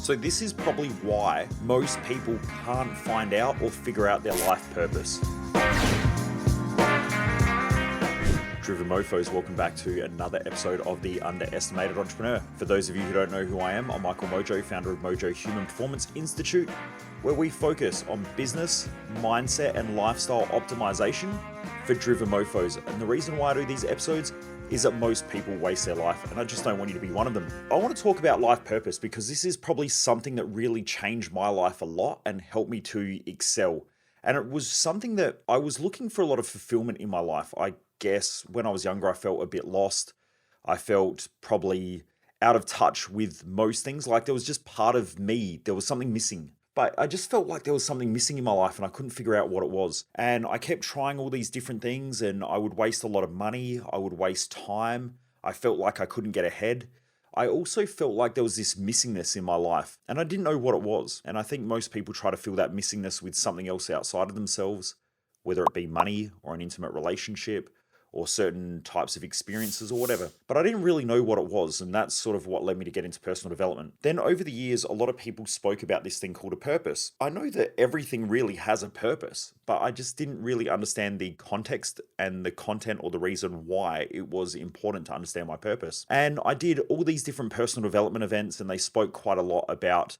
So this is probably why most people can't find out or figure out their life purpose. Driven Mofos, welcome back to another episode of The Underestimated Entrepreneur. For those of you who don't know who I am, I'm Michael Mojo, founder of Mojo Human Performance Institute, where we focus on business, mindset, and lifestyle optimization for driven mofos. And the reason why I do these episodes is that most people waste their life, and I just don't want you to be one of them. I want to talk about life purpose because this is probably something that really changed my life a lot and helped me to excel. And it was something that I was looking for a lot of fulfillment in my life. I guess when I was younger, I felt a bit lost. I felt probably out of touch with most things. Like there was just part of me, there was something missing. But I just felt like there was something missing in my life and I couldn't figure out what it was. And I kept trying all these different things and I would waste a lot of money. I would waste time. I felt like I couldn't get ahead. I also felt like there was this missingness in my life and I didn't know what it was. And I think most people try to fill that missingness with something else outside of themselves, whether it be money or an intimate relationship or certain types of experiences or whatever. But I didn't really know what it was, and that's sort of what led me to get into personal development. Then over the years, a lot of people spoke about this thing called a purpose. I know that everything really has a purpose, but I just didn't really understand the context and the content or the reason why it was important to understand my purpose. And I did all these different personal development events, and they spoke quite a lot about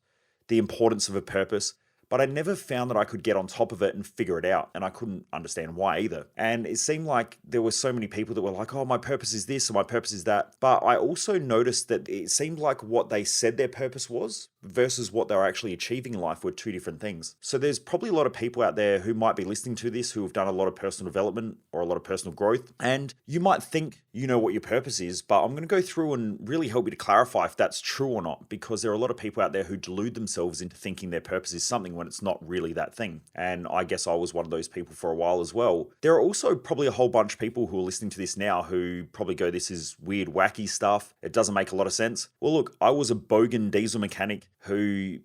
the importance of a purpose. But I never found that I could get on top of it and figure it out. And I couldn't understand why either. And it seemed like there were so many people that were like, oh, my purpose is this or my purpose is that. But I also noticed that it seemed like what they said their purpose was versus what they were actually achieving in life were two different things. So there's probably a lot of people out there who might be listening to this who have done a lot of personal development or a lot of personal growth. And you might think you know what your purpose is, but I'm going to go through and really help you to clarify if that's true or not, because there are a lot of people out there who delude themselves into thinking their purpose is something when it's not really that thing. And I guess I was one of those people for a while as well. There are also probably a whole bunch of people who are listening to this now who probably go, this is weird, wacky stuff. It doesn't make a lot of sense. Well, look, I was a bogan diesel mechanic who,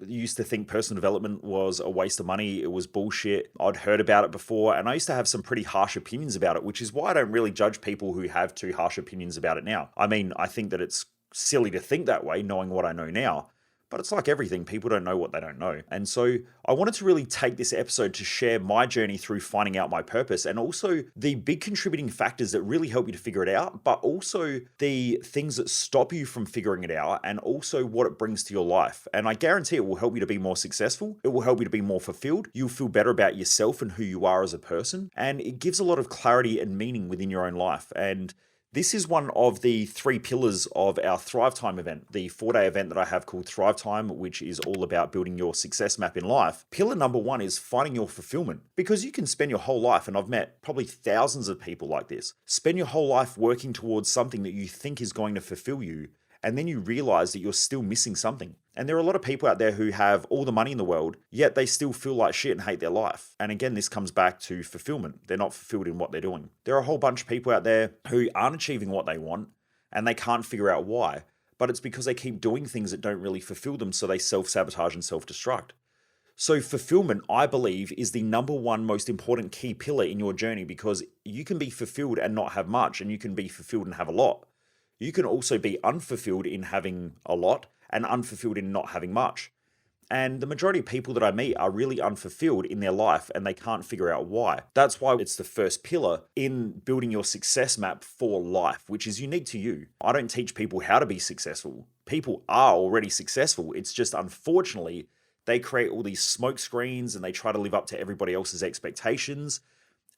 used to think personal development was a waste of money. It was bullshit. I'd heard about it before, and I used to have some pretty harsh opinions about it, which is why I don't really judge people who have too harsh opinions about it now. I mean, I think that it's silly to think that way, knowing what I know now. But it's like everything, people don't know what they don't know. And so I wanted to really take this episode to share my journey through finding out my purpose and also the big contributing factors that really help you to figure it out, but also the things that stop you from figuring it out and also what it brings to your life. And I guarantee it will help you to be more successful. It will help you to be more fulfilled. You'll feel better about yourself and who you are as a person. And it gives a lot of clarity and meaning within your own life. And this is one of the 3 pillars of our Thrive Time event, the 4-day event that I have called Thrive Time, which is all about building your success map in life. Pillar number 1 is finding your fulfillment, because you can spend your whole life, and I've met probably thousands of people like this, spend your whole life working towards something that you think is going to fulfill you, and then you realize that you're still missing something. And there are a lot of people out there who have all the money in the world, yet they still feel like shit and hate their life. And again, this comes back to fulfillment. They're not fulfilled in what they're doing. There are a whole bunch of people out there who aren't achieving what they want, and they can't figure out why. But it's because they keep doing things that don't really fulfill them, so they self-sabotage and self-destruct. So fulfillment, I believe, is the number 1 most important key pillar in your journey, because you can be fulfilled and not have much, and you can be fulfilled and have a lot. You can also be unfulfilled in having a lot and unfulfilled in not having much. And the majority of people that I meet are really unfulfilled in their life and they can't figure out why. That's why it's the first pillar in building your success map for life, which is unique to you. I don't teach people how to be successful. People are already successful. It's just unfortunately, they create all these smoke screens and they try to live up to everybody else's expectations.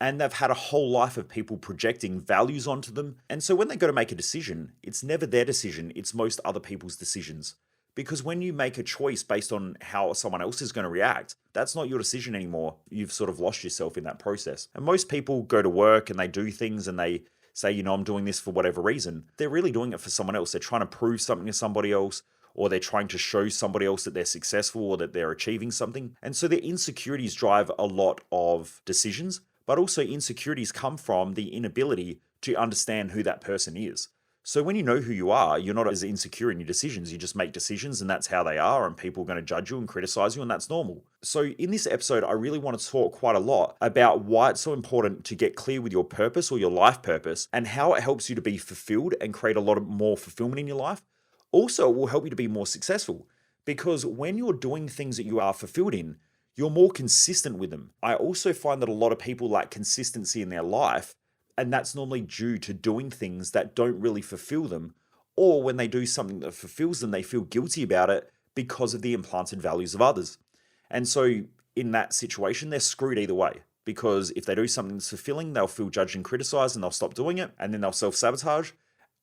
And they've had a whole life of people projecting values onto them. And so when they go to make a decision, it's never their decision, it's most other people's decisions. Because when you make a choice based on how someone else is going to react, that's not your decision anymore. You've sort of lost yourself in that process. And most people go to work and they do things and they say, I'm doing this for whatever reason. They're really doing it for someone else. They're trying to prove something to somebody else, or they're trying to show somebody else that they're successful or that they're achieving something. And so their insecurities drive a lot of decisions. But also insecurities come from the inability to understand who that person is. So when you know who you are, you're not as insecure in your decisions. You just make decisions and that's how they are, and people are going to judge you and criticize you, and that's normal. So in this episode, I really want to talk quite a lot about why it's so important to get clear with your purpose or your life purpose and how it helps you to be fulfilled and create a lot of more fulfillment in your life. Also, it will help you to be more successful. Because when you're doing things that you are fulfilled in, you're more consistent with them. I also find that a lot of people lack consistency in their life, and that's normally due to doing things that don't really fulfill them, or when they do something that fulfills them, they feel guilty about it because of the implanted values of others. And so, in that situation, they're screwed either way. Because if they do something that's fulfilling, they'll feel judged and criticized and they'll stop doing it and then they'll self sabotage.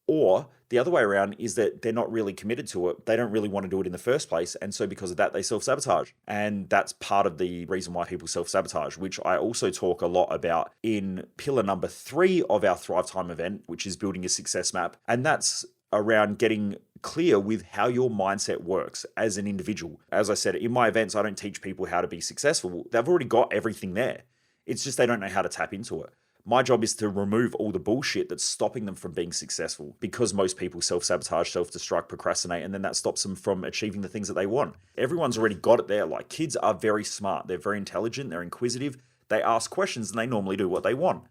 Or the other way around is that they're not really committed to it. They don't really want to do it in the first place. And so because of that, they self sabotage. And that's part of the reason why people self sabotage, which I also talk a lot about in pillar number 3 of our Thrive Time event, which is building a success map. And that's around getting clear with how your mindset works as an individual. As I said, in my events, I don't teach people how to be successful. They've already got everything there. It's just they don't know how to tap into it. My job is to remove all the bullshit that's stopping them from being successful, because most people self-sabotage, self-destruct, procrastinate, and then that stops them from achieving the things that they want. Everyone's already got it there. Like, kids are very smart. They're very intelligent. They're inquisitive. They ask questions and they normally do what they want.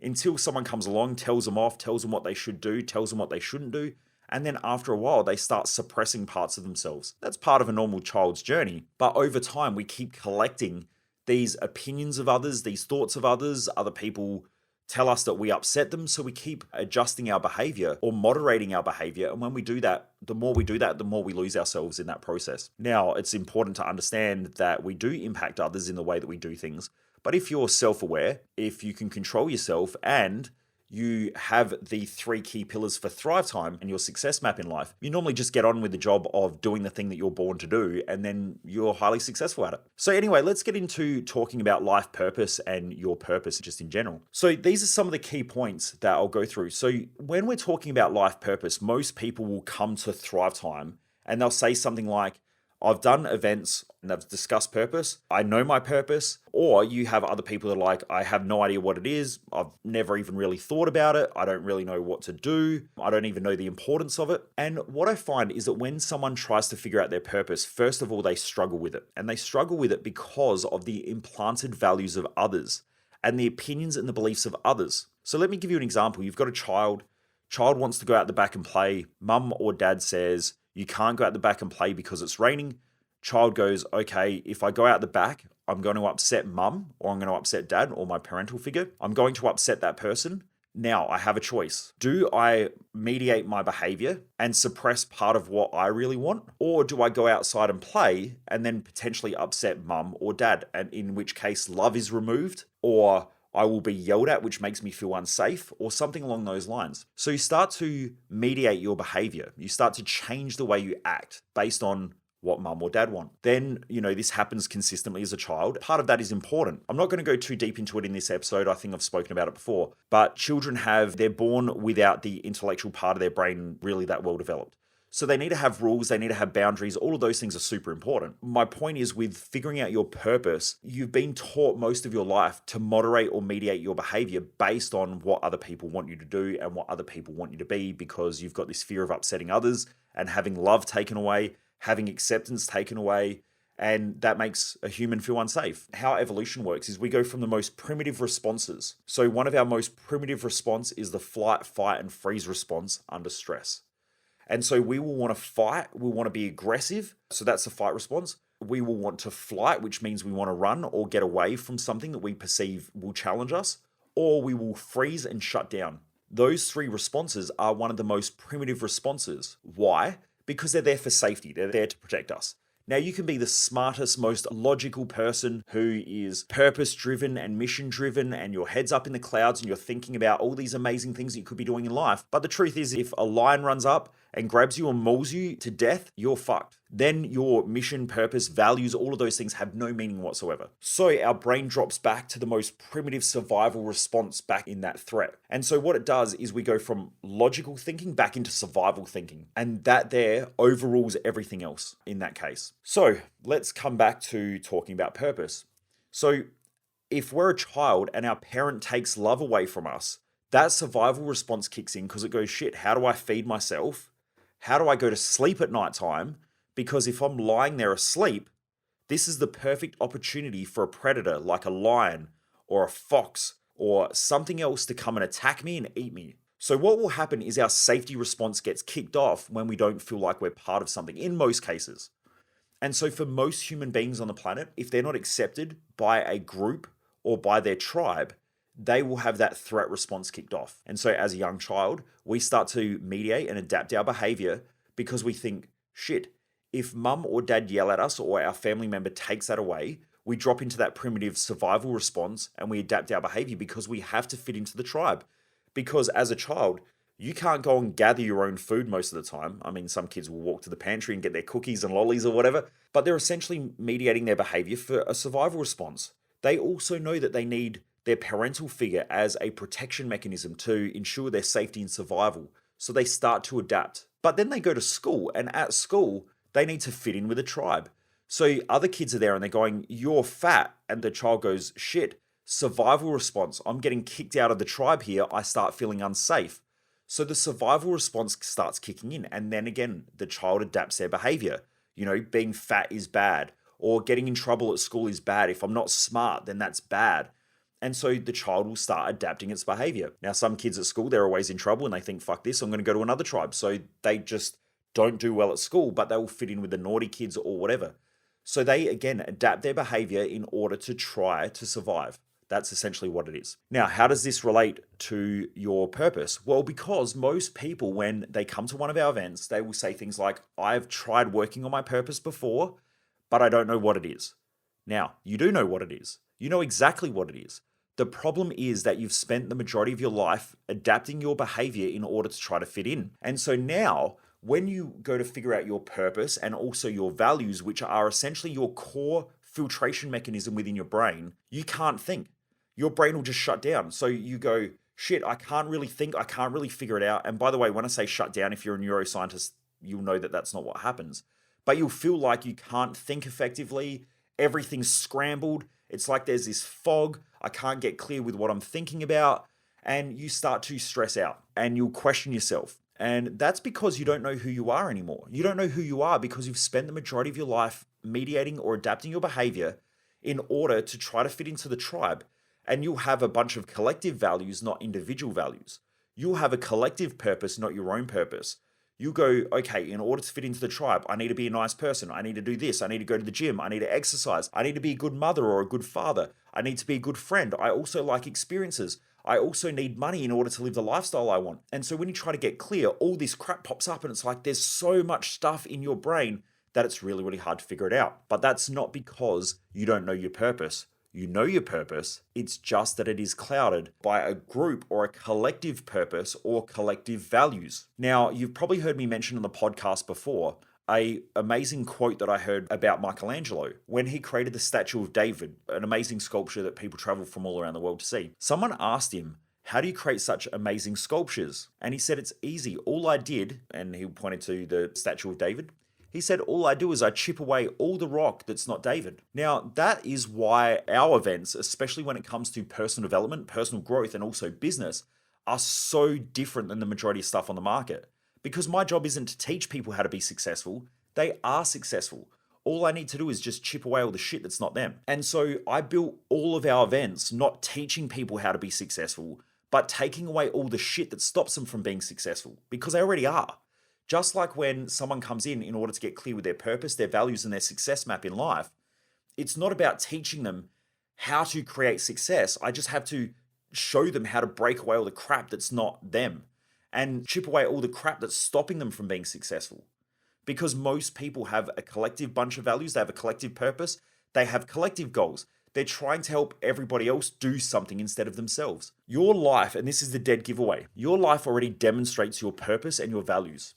Until someone comes along, tells them off, tells them what they should do, tells them what they shouldn't do. And then after a while, they start suppressing parts of themselves. That's part of a normal child's journey. But over time, we keep collecting these opinions of others, these thoughts of others. Other people tell us that we upset them, so we keep adjusting our behavior or moderating our behavior. And when we do that, the more we do that, the more we lose ourselves in that process. Now, it's important to understand that we do impact others in the way that we do things. But if you're self-aware, if you can control yourself, and you have the 3 key pillars for Thrive Time and your success map in life, you normally just get on with the job of doing the thing that you're born to do, and then you're highly successful at it. So anyway, let's get into talking about life purpose and your purpose just in general. So these are some of the key points that I'll go through. So when we're talking about life purpose, most people will come to Thrive Time and they'll say something like, I've done events and I've discussed purpose. I know my purpose. Or you have other people that are like, I have no idea what it is. I've never even really thought about it. I don't really know what to do. I don't even know the importance of it. And what I find is that when someone tries to figure out their purpose, first of all, they struggle with it. And they struggle with it because of the implanted values of others and the opinions and the beliefs of others. So let me give you an example. You've got a child. Child wants to go out the back and play. Mum or dad says, you can't go out the back and play because it's raining. Child goes, okay, if I go out the back, I'm going to upset mum, or I'm going to upset dad, or my parental figure. I'm going to upset that person. Now I have a choice. Do I mediate my behavior and suppress part of what I really want? Or do I go outside and play and then potentially upset mum or dad? And in which case love is removed, or I will be yelled at, which makes me feel unsafe, or something along those lines. So you start to mediate your behavior. You start to change the way you act based on what mum or dad want. Then, this happens consistently as a child. Part of that is important. I'm not going to go too deep into it in this episode. I think I've spoken about it before. But children they're born without the intellectual part of their brain really that well developed. So they need to have rules, they need to have boundaries. All of those things are super important. My point is, with figuring out your purpose, you've been taught most of your life to moderate or mediate your behavior based on what other people want you to do and what other people want you to be, because you've got this fear of upsetting others and having love taken away, having acceptance taken away, and that makes a human feel unsafe. How evolution works is we go from the most primitive responses. So one of our most primitive response is the flight, fight, and freeze response under stress. And so we will want to fight, we'll want to be aggressive. So that's the fight response. We will want to flight, which means we want to run or get away from something that we perceive will challenge us, or we will freeze and shut down. Those 3 responses are one of the most primitive responses. Why? Because they're there for safety. They're there to protect us. Now, you can be the smartest, most logical person who is purpose-driven and mission-driven, and your head's up in the clouds and you're thinking about all these amazing things that you could be doing in life. But the truth is, if a lion runs up and grabs you and mauls you to death, you're fucked. Then your mission, purpose, values, all of those things have no meaning whatsoever. So our brain drops back to the most primitive survival response back in that threat. And so what it does is we go from logical thinking back into survival thinking. And that there overrules everything else in that case. So let's come back to talking about purpose. So if we're a child and our parent takes love away from us, that survival response kicks in because it goes, shit, how do I feed myself? How do I go to sleep at nighttime? Because if I'm lying there asleep, this is the perfect opportunity for a predator like a lion or a fox or something else to come and attack me and eat me. So what will happen is our safety response gets kicked off when we don't feel like we're part of something, in most cases. And so for most human beings on the planet, if they're not accepted by a group or by their tribe, they will have that threat response kicked off. And so as a young child, we start to mediate and adapt our behavior because we think, shit, if mum or dad yell at us or our family member takes that away, we drop into that primitive survival response and we adapt our behavior because we have to fit into the tribe. Because as a child, you can't go and gather your own food most of the time. I mean, some kids will walk to the pantry and get their cookies and lollies or whatever, but they're essentially mediating their behavior for a survival response. They also know that they need their parental figure as a protection mechanism to ensure their safety and survival. So they start to adapt. But then they go to school, and at school, they need to fit in with a tribe. So other kids are there and they're going, you're fat. And the child goes, shit, survival response. I'm getting kicked out of the tribe here. I start feeling unsafe. So the survival response starts kicking in. And then again, the child adapts their behavior. You know, being fat is bad, or getting in trouble at school is bad. If I'm not smart, then that's bad. And so the child will start adapting its behavior. Now, some kids at school, they're always in trouble and they think, fuck this, I'm going to go to another tribe. So they just don't do well at school, but they will fit in with the naughty kids or whatever. So they, again, adapt their behavior in order to try to survive. That's essentially what it is. Now, how does this relate to your purpose? Well, because most people, when they come to one of our events, they will say things like, I've tried working on my purpose before, but I don't know what it is. Now, you do know what it is. You know exactly what it is. The problem is that you've spent the majority of your life adapting your behavior in order to try to fit in. And so now, when you go to figure out your purpose and also your values, which are essentially your core filtration mechanism within your brain, you can't think. Your brain will just shut down. So you go, shit, I can't really think. I can't really figure it out. And by the way, when I say shut down, if you're a neuroscientist, you'll know that that's not what happens. But you'll feel like you can't think effectively. Everything's scrambled. It's like there's this fog. I can't get clear with what I'm thinking about. And you start to stress out and you'll question yourself. And that's because you don't know who you are anymore. You don't know who you are because you've spent the majority of your life mediating or adapting your behavior in order to try to fit into the tribe. And you'll have a bunch of collective values, not individual values. You'll have a collective purpose, not your own purpose. You go, okay, in order to fit into the tribe, I need to be a nice person. I need to do this. I need to go to the gym. I need to exercise. I need to be a good mother or a good father. I need to be a good friend. I also like experiences. I also need money in order to live the lifestyle I want. And so when you try to get clear, all this crap pops up and it's like there's so much stuff in your brain that it's really, really hard to figure it out. But that's not because you don't know your purpose. You know your purpose, it's just that it is clouded by a group or a collective purpose or collective values. Now, you've probably heard me mention on the podcast before an amazing quote that I heard about Michelangelo when he created the statue of David, an amazing sculpture that people travel from all around the world to see. Someone asked him, how do you create such amazing sculptures? And he said, it's easy. All I did, and he pointed to the statue of David, he said, all I do is I chip away all the rock that's not David. Now, that is why our events, especially when it comes to personal development, personal growth, and also business, are so different than the majority of stuff on the market. Because my job isn't to teach people how to be successful. They are successful. All I need to do is just chip away all the shit that's not them. And so I built all of our events not teaching people how to be successful, but taking away all the shit that stops them from being successful. Because they already are. Just like when someone comes in order to get clear with their purpose, their values, and their success map in life, it's not about teaching them how to create success. I just have to show them how to break away all the crap that's not them and chip away all the crap that's stopping them from being successful. Because most people have a collective bunch of values, they have a collective purpose, they have collective goals. They're trying to help everybody else do something instead of themselves. Your life, and this is the dead giveaway, your life already demonstrates your purpose and your values.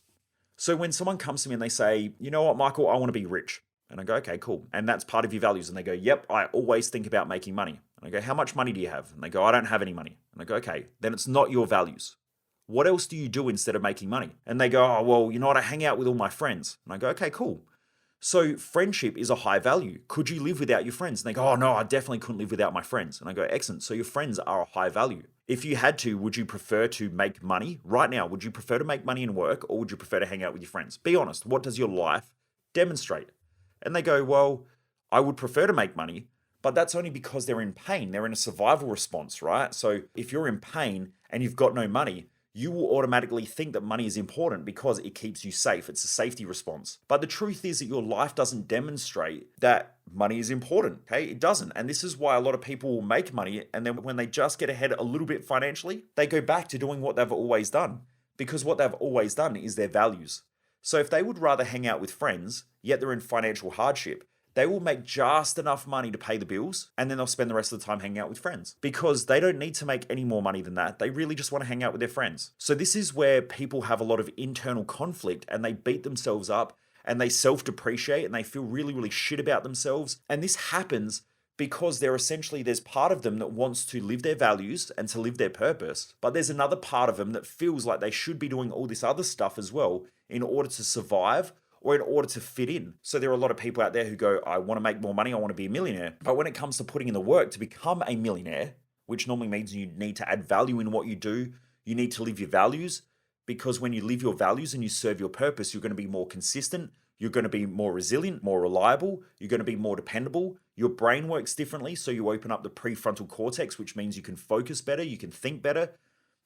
So when someone comes to me and they say, you know what, Michael, I want to be rich. And I go, okay, cool. And that's part of your values. And they go, yep, I always think about making money. And I go, how much money do you have? And they go, I don't have any money. And I go, okay, then it's not your values. What else do you do instead of making money? And they go, oh, well, you know what? I hang out with all my friends. And I go, okay, cool. So friendship is a high value. Could you live without your friends? And they go, oh no, I definitely couldn't live without my friends. And I go, excellent. So your friends are a high value. If you had to, would you prefer to make money right now? Would you prefer to make money and work, or would you prefer to hang out with your friends? Be honest. What does your life demonstrate? And they go, well, I would prefer to make money, but that's only because they're in pain. They're in a survival response, right? So if you're in pain and you've got no money, you will automatically think that money is important because it keeps you safe. It's a safety response. But the truth is that your life doesn't demonstrate that money is important. Okay, it doesn't. And this is why a lot of people will make money, and then when they just get ahead a little bit financially, they go back to doing what they've always done, because what they've always done is their values. So if they would rather hang out with friends, yet they're in financial hardship, they will make just enough money to pay the bills, and then they'll spend the rest of the time hanging out with friends because they don't need to make any more money than that. They really just want to hang out with their friends. So this is where people have a lot of internal conflict, and they beat themselves up, and they self-depreciate, and they feel really, really shit about themselves. And this happens because there's part of them that wants to live their values and to live their purpose, but there's another part of them that feels like they should be doing all this other stuff as well in order to survive or in order to fit in. So there are a lot of people out there who go, I want to make more money, I want to be a millionaire. But when it comes to putting in the work to become a millionaire, which normally means you need to add value in what you do, you need to live your values, because when you live your values and you serve your purpose, you're going to be more consistent, you're going to be more resilient, more reliable, you're going to be more dependable. Your brain works differently, so you open up the prefrontal cortex, which means you can focus better, you can think better,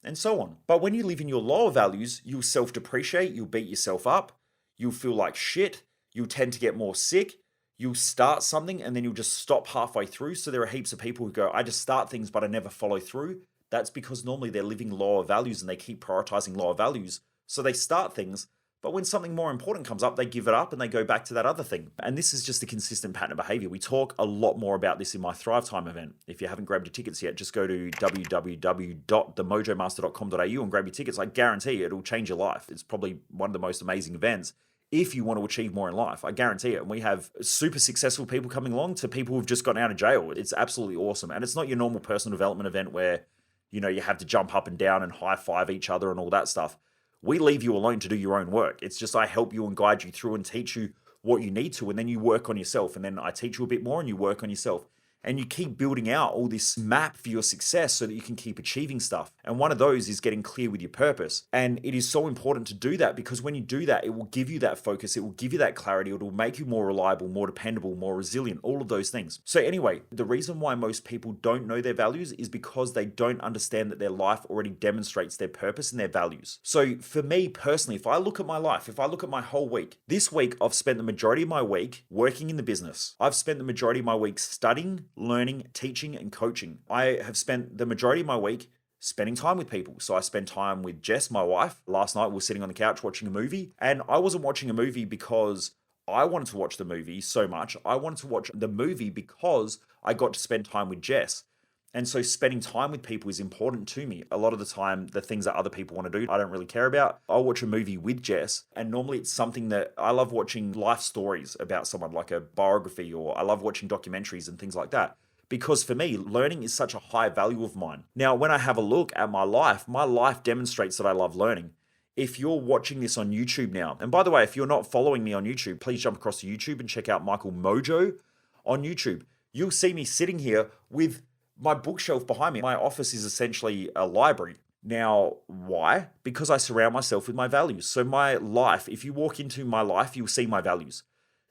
and so on. But when you live in your lower values, you'll self-depreciate, you'll beat yourself up, you'll feel like shit, you'll tend to get more sick, you'll start something and then you'll just stop halfway through. So there are heaps of people who go, I just start things but I never follow through. That's because normally they're living lower values and they keep prioritizing lower values. So they start things, but when something more important comes up, they give it up and they go back to that other thing. And this is just a consistent pattern of behavior. We talk a lot more about this in my Thrive Time event. If you haven't grabbed your tickets yet, just go to www.themojomaster.com.au and grab your tickets. I guarantee it'll change your life. It's probably one of the most amazing events if you want to achieve more in life. I guarantee it. And we have super successful people coming along to people who've just gotten out of jail. It's absolutely awesome. And it's not your normal personal development event where, you have to jump up and down and high five each other and all that stuff. We leave you alone to do your own work. It's just I help you and guide you through and teach you what you need to, and then you work on yourself. And then I teach you a bit more and you work on yourself. And you keep building out all this map for your success so that you can keep achieving stuff. And one of those is getting clear with your purpose. And it is so important to do that, because when you do that, it will give you that focus. It will give you that clarity. It will make you more reliable, more dependable, more resilient, all of those things. So anyway, the reason why most people don't know their values is because they don't understand that their life already demonstrates their purpose and their values. So for me personally, if I look at my life, if I look at my whole week, this week I've spent the majority of my week working in the business. I've spent the majority of my week studying, learning, teaching, and coaching. I have spent the majority of my week spending time with people. So I spent time with Jess, my wife. Last night we were sitting on the couch watching a movie, and I wasn't watching a movie because I wanted to watch the movie so much. I wanted to watch the movie because I got to spend time with Jess. And so spending time with people is important to me. A lot of the time, the things that other people want to do, I don't really care about. I'll watch a movie with Jess, and normally it's something that I love watching life stories about someone, like a biography, or I love watching documentaries and things like that. Because for me, learning is such a high value of mine. Now, when I have a look at my life demonstrates that I love learning. If you're watching this on YouTube now, and by the way, if you're not following me on YouTube, please jump across to YouTube and check out Michael Mojo on YouTube. You'll see me sitting here with my bookshelf behind me. My office is essentially a library. Now, why? Because I surround myself with my values. So my life, if you walk into my life, you'll see my values.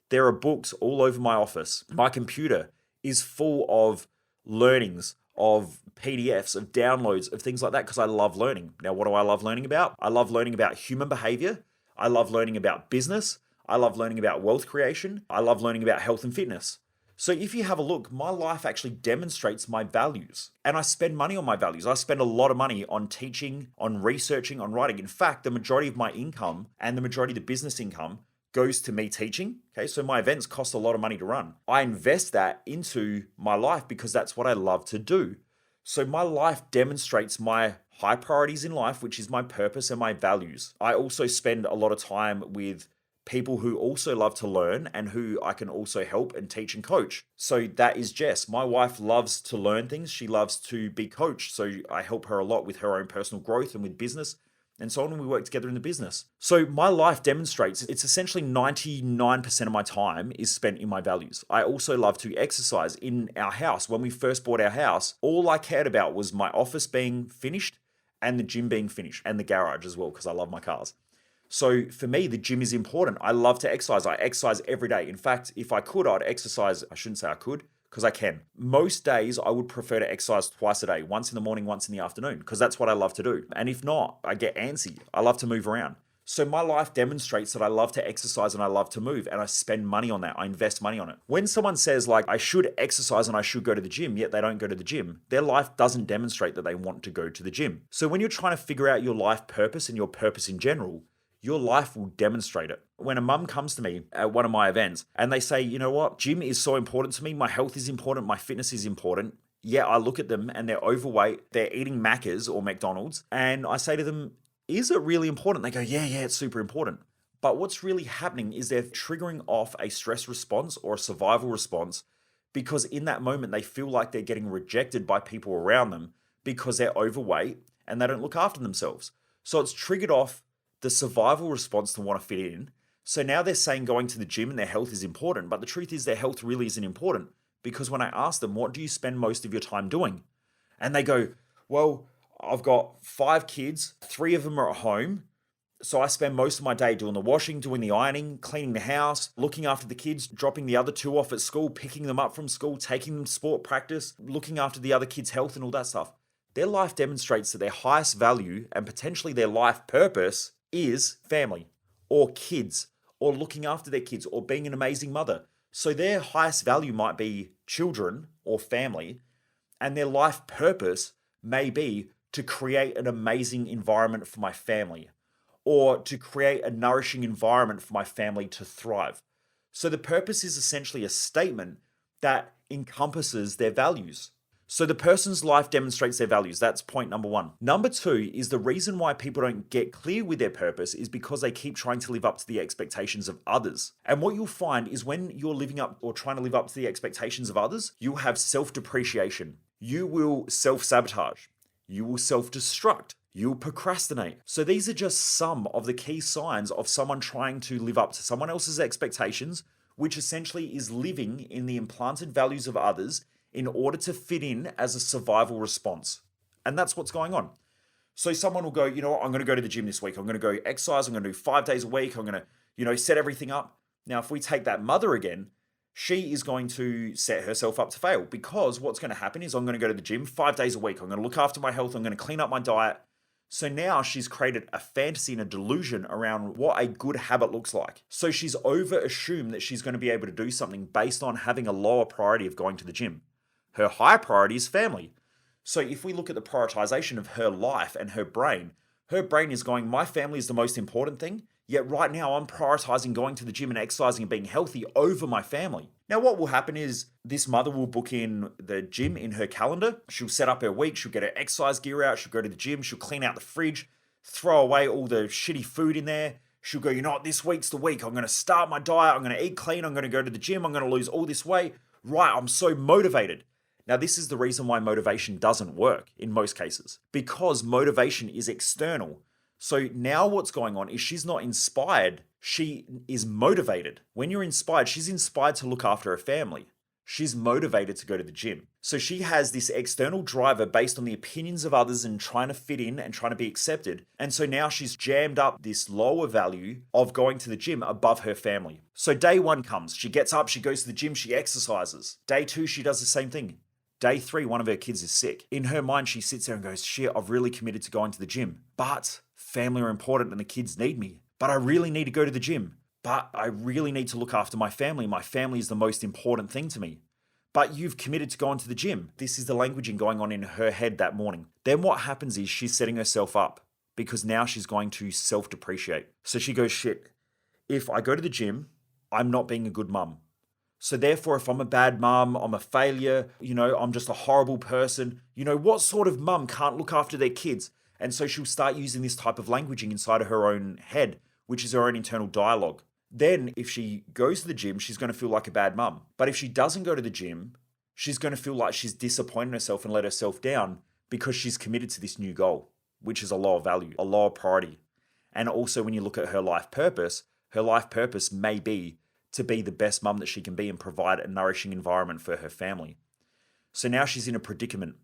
There are books all over my office. My computer is full of learnings, of PDFs, of downloads, of things like that, because I love learning. Now, what do I love learning about? I love learning about human behavior. I love learning about business. I love learning about wealth creation. I love learning about health and fitness. So if you have a look, my life actually demonstrates my values, and I spend money on my values. I spend a lot of money on teaching, on researching, on writing. In fact, the majority of my income and the majority of the business income goes to me teaching. Okay, so my events cost a lot of money to run. I invest that into my life because that's what I love to do. So my life demonstrates my high priorities in life, which is my purpose and my values. I also spend a lot of time with people who also love to learn and who I can also help and teach and coach. So that is Jess. My wife loves to learn things. She loves to be coached. So I help her a lot with her own personal growth and with business and so on, and we work together in the business. So my life demonstrates it's essentially 99% of my time is spent in my values. I also love to exercise. In our house, when we first bought our house, all I cared about was my office being finished and the gym being finished, and the garage as well, because I love my cars. So for me, the gym is important. I love to exercise. I exercise every day. In fact, if I could, I'd exercise. I shouldn't say I could, because I can. Most days I would prefer to exercise twice a day, once in the morning, once in the afternoon, because that's what I love to do. And if not, I get antsy. I love to move around. So my life demonstrates that I love to exercise and I love to move, and I spend money on that. I invest money on it. When someone says like, I should exercise and I should go to the gym, yet they don't go to the gym, their life doesn't demonstrate that they want to go to the gym. So when you're trying to figure out your life purpose and your purpose in general, your life will demonstrate it. When a mum comes to me at one of my events and they say, you know what, gym is so important to me, my health is important, my fitness is important. Yeah, I look at them and they're overweight, they're eating Macca's or McDonald's, and I say to them, is it really important? They go, yeah, it's super important. But what's really happening is they're triggering off a stress response or a survival response because in that moment they feel like they're getting rejected by people around them because they're overweight and they don't look after themselves. So it's triggered off the survival response to want to fit in. So now they're saying going to the gym and their health is important, but the truth is their health really isn't important because when I ask them, what do you spend most of your time doing? And they go, well, I've got 5 kids, 3 of them are at home. So I spend most of my day doing the washing, doing the ironing, cleaning the house, looking after the kids, dropping the other 2 off at school, picking them up from school, taking them to sport practice, looking after the other kids' health and all that stuff. Their life demonstrates that their highest value and potentially their life purpose is family or kids or looking after their kids or being an amazing mother. So their highest value might be children or family, and their life purpose may be to create an amazing environment for my family or to create a nourishing environment for my family to thrive. So the purpose is essentially a statement that encompasses their values. So the person's life demonstrates their values. That's point number 1. Number 2 is the reason why people don't get clear with their purpose is because they keep trying to live up to the expectations of others. And what you'll find is when you're living up or trying to live up to the expectations of others, you'll have self-depreciation. You will self-sabotage. You will self-destruct. You'll procrastinate. So these are just some of the key signs of someone trying to live up to someone else's expectations, which essentially is living in the implanted values of others in order to fit in as a survival response. And that's what's going on. So someone will go, you know what, I'm going to go to the gym this week. I'm going to go exercise. I'm going to do 5 days a week. I'm going to, set everything up. Now, if we take that mother again, she is going to set herself up to fail because what's going to happen is I'm going to go to the gym 5 days a week. I'm going to look after my health. I'm going to clean up my diet. So now she's created a fantasy and a delusion around what a good habit looks like. So she's over-assumed that she's going to be able to do something based on having a lower priority of going to the gym. Her high priority is family. So if we look at the prioritization of her life and her brain is going, my family is the most important thing, yet right now I'm prioritizing going to the gym and exercising and being healthy over my family. Now what will happen is this mother will book in the gym in her calendar. She'll set up her week, she'll get her exercise gear out, she'll go to the gym, she'll clean out the fridge, throw away all the shitty food in there. She'll go, you know what, this week's the week. I'm going to start my diet, I'm going to eat clean, I'm going to go to the gym, I'm going to lose all this weight. Right, I'm so motivated. Now, this is the reason why motivation doesn't work in most cases, because motivation is external. So now what's going on is she's not inspired, she is motivated. When you're inspired, she's inspired to look after her family. She's motivated to go to the gym. So she has this external driver based on the opinions of others and trying to fit in and trying to be accepted. And so now she's jammed up this lower value of going to the gym above her family. So day 1 comes, she gets up, she goes to the gym, she exercises. Day 2, she does the same thing. Day 3, one of her kids is sick. In her mind, she sits there and goes, shit, I've really committed to going to the gym. But family are important and the kids need me. But I really need to go to the gym. But I really need to look after my family. My family is the most important thing to me. But you've committed to going to the gym. This is the languaging going on in her head that morning. Then what happens is she's setting herself up because now she's going to self-depreciate. So she goes, shit, if I go to the gym, I'm not being a good mum. So therefore, if I'm a bad mum, I'm a failure, I'm just a horrible person. What sort of mum can't look after their kids? And so she'll start using this type of languaging inside of her own head, which is her own internal dialogue. Then if she goes to the gym, she's going to feel like a bad mum. But if she doesn't go to the gym, she's going to feel like she's disappointed herself and let herself down because she's committed to this new goal, which is a lower value, a lower priority. And also when you look at her life purpose may be to be the best mum that she can be and provide a nourishing environment for her family. So now she's in a predicament.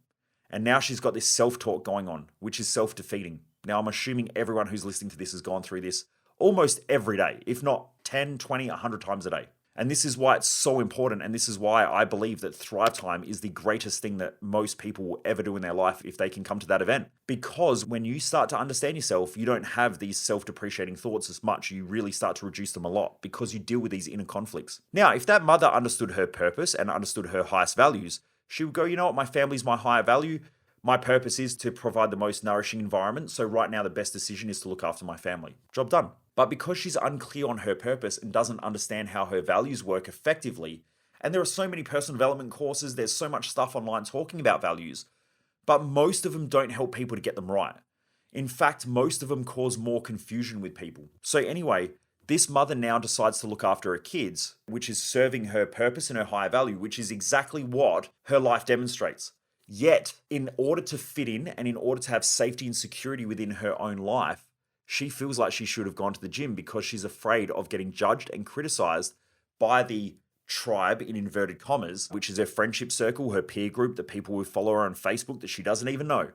And now she's got this self-talk going on, which is self-defeating. Now I'm assuming everyone who's listening to this has gone through this almost every day, if not 10, 20, 100 times a day. And this is why it's so important. And this is why I believe that Thrive Time is the greatest thing that most people will ever do in their life if they can come to that event. Because when you start to understand yourself, you don't have these self-depreciating thoughts as much. You really start to reduce them a lot because you deal with these inner conflicts. Now, if that mother understood her purpose and understood her highest values, she would go, you know what, my family's my higher value. My purpose is to provide the most nourishing environment. So right now, the best decision is to look after my family. Job done. But because she's unclear on her purpose and doesn't understand how her values work effectively, and there are so many personal development courses, there's so much stuff online talking about values, but most of them don't help people to get them right. In fact, most of them cause more confusion with people. So anyway, this mother now decides to look after her kids, which is serving her purpose and her higher value, which is exactly what her life demonstrates. Yet, in order to fit in and in order to have safety and security within her own life, she feels like she should have gone to the gym because she's afraid of getting judged and criticized by the tribe, in inverted commas, which is her friendship circle, her peer group, the people who follow her on Facebook that she doesn't even know.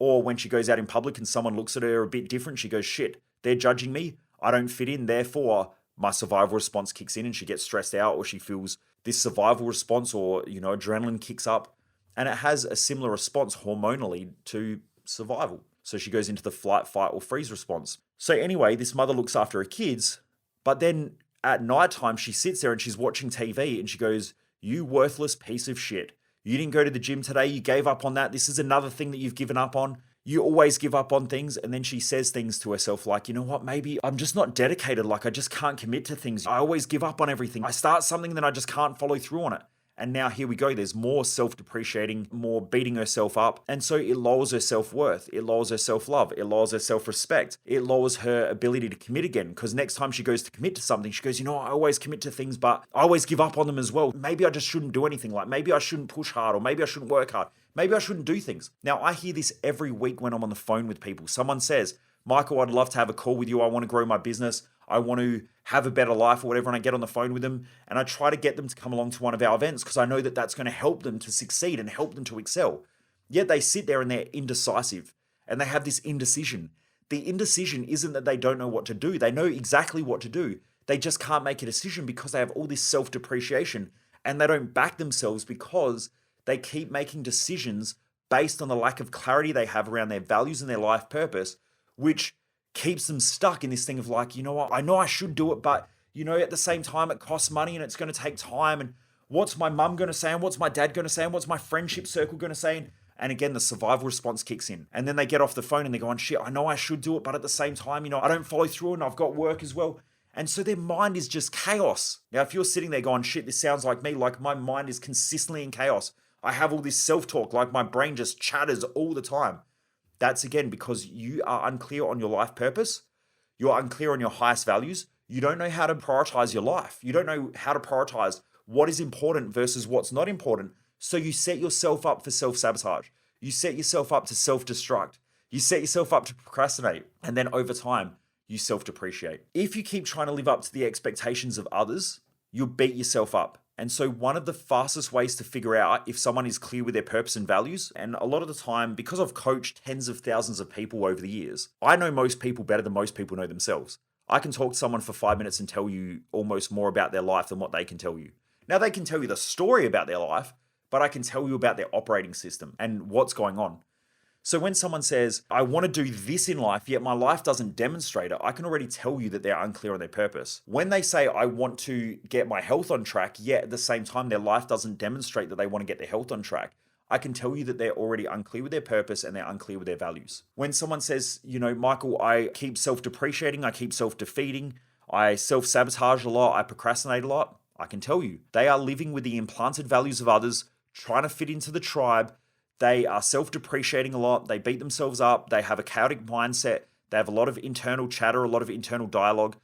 Or when she goes out in public and someone looks at her a bit different, she goes, shit, they're judging me. I don't fit in. Therefore, my survival response kicks in and she gets stressed out, or she feels this survival response, or, adrenaline kicks up. And it has a similar response hormonally to survival. So she goes into the flight, fight, or freeze response. So anyway, this mother looks after her kids, but then at nighttime, she sits there and she's watching TV and she goes, you worthless piece of shit. You didn't go to the gym today. You gave up on that. This is another thing that you've given up on. You always give up on things. And then she says things to herself like, you know what, maybe I'm just not dedicated. Like I just can't commit to things. I always give up on everything. I start something, then I just can't follow through on it. And now here we go. There's more self-depreciating, more beating herself up. And so it lowers her self-worth. It lowers her self-love. It lowers her self-respect. It lowers her ability to commit again. Because next time she goes to commit to something, she goes, I always commit to things, but I always give up on them as well. Maybe I just shouldn't do anything. Like maybe I shouldn't push hard, or maybe I shouldn't work hard. Maybe I shouldn't do things. Now, I hear this every week when I'm on the phone with people. Someone says, Michael, I'd love to have a call with you. I want to grow my business. I want to have a better life or whatever. And I get on the phone with them and I try to get them to come along to one of our events because I know that that's going to help them to succeed and help them to excel. Yet they sit there and they're indecisive and they have this indecision. The indecision isn't that they don't know what to do. They know exactly what to do. They just can't make a decision because they have all this self-depreciation and they don't back themselves because they keep making decisions based on the lack of clarity they have around their values and their life purpose, which keeps them stuck in this thing of like, you know what, I know I should do it, but at the same time, it costs money and it's going to take time. And what's my mum going to say? And what's my dad going to say? And what's my friendship circle going to say? And again, the survival response kicks in. And then they get off the phone and they're going, shit, I know I should do it, but at the same time, I don't follow through and I've got work as well. And so their mind is just chaos. Now, if you're sitting there going, shit, this sounds like me, like my mind is consistently in chaos. I have all this self-talk, like my brain just chatters all the time. That's again because you are unclear on your life purpose. You're unclear on your highest values. You don't know how to prioritize your life. You don't know how to prioritize what is important versus what's not important. So you set yourself up for self-sabotage. You set yourself up to self-destruct. You set yourself up to procrastinate. And then over time, you self-depreciate. If you keep trying to live up to the expectations of others, you'll beat yourself up. And so one of the fastest ways to figure out if someone is clear with their purpose and values, and a lot of the time, because I've coached tens of thousands of people over the years, I know most people better than most people know themselves. I can talk to someone for 5 minutes and tell you almost more about their life than what they can tell you. Now, they can tell you the story about their life, but I can tell you about their operating system and what's going on. So when someone says, I want to do this in life, yet my life doesn't demonstrate it, I can already tell you that they're unclear on their purpose. When they say, I want to get my health on track, yet at the same time, their life doesn't demonstrate that they want to get their health on track, I can tell you that they're already unclear with their purpose and they're unclear with their values. When someone says, Michael, I keep self-depreciating, I keep self-defeating, I self-sabotage a lot, I procrastinate a lot, I can tell you they are living with the implanted values of others, trying to fit into the tribe. They are self-depreciating a lot. They beat themselves up. They have a chaotic mindset. They have a lot of internal chatter, a lot of internal dialogue.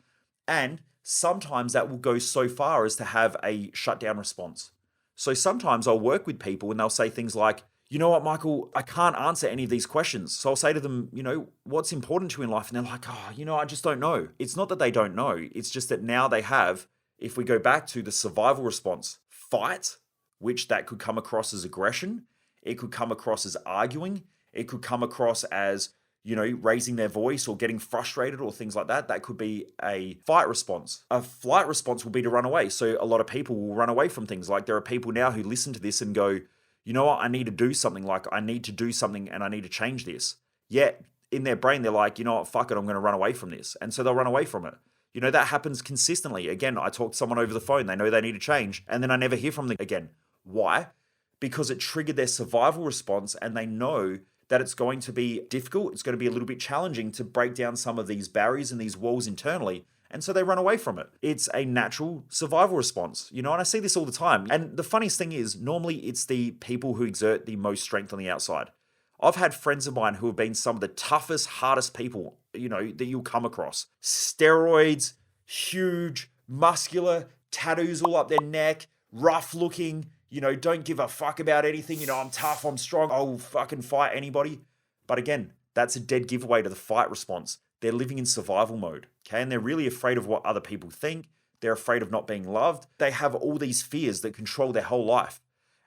And sometimes that will go so far as to have a shutdown response. So sometimes I'll work with people and they'll say things like, you know what, Michael, I can't answer any of these questions. So I'll say to them, what's important to you in life? And they're like, I just don't know. It's not that they don't know. It's just that now they have, if we go back to the survival response, fight, which that could come across as aggression. It could come across as arguing. It could come across as, raising their voice or getting frustrated or things like that. That could be a fight response. A flight response will be to run away. So a lot of people will run away from things. Like there are people now who listen to this and go, you know what, I need to do something. Like I need to do something and I need to change this. Yet in their brain, they're like, you know what, fuck it, I'm going to run away from this. And so they'll run away from it. That happens consistently. Again, I talk to someone over the phone, they know they need to change, and then I never hear from them again. Why? Because it triggered their survival response and they know that it's going to be difficult, it's going to be a little bit challenging to break down some of these barriers and these walls internally. And so they run away from it. It's a natural survival response, and I see this all the time. And the funniest thing is, normally it's the people who exert the most strength on the outside. I've had friends of mine who have been some of the toughest, hardest people, that you'll come across. Steroids, huge, muscular, tattoos all up their neck, rough looking, don't give a fuck about anything. I'm tough, I'm strong, I'll fucking fight anybody. But again, that's a dead giveaway to the fight response. They're living in survival mode, okay? And they're really afraid of what other people think. They're afraid of not being loved. They have all these fears that control their whole life.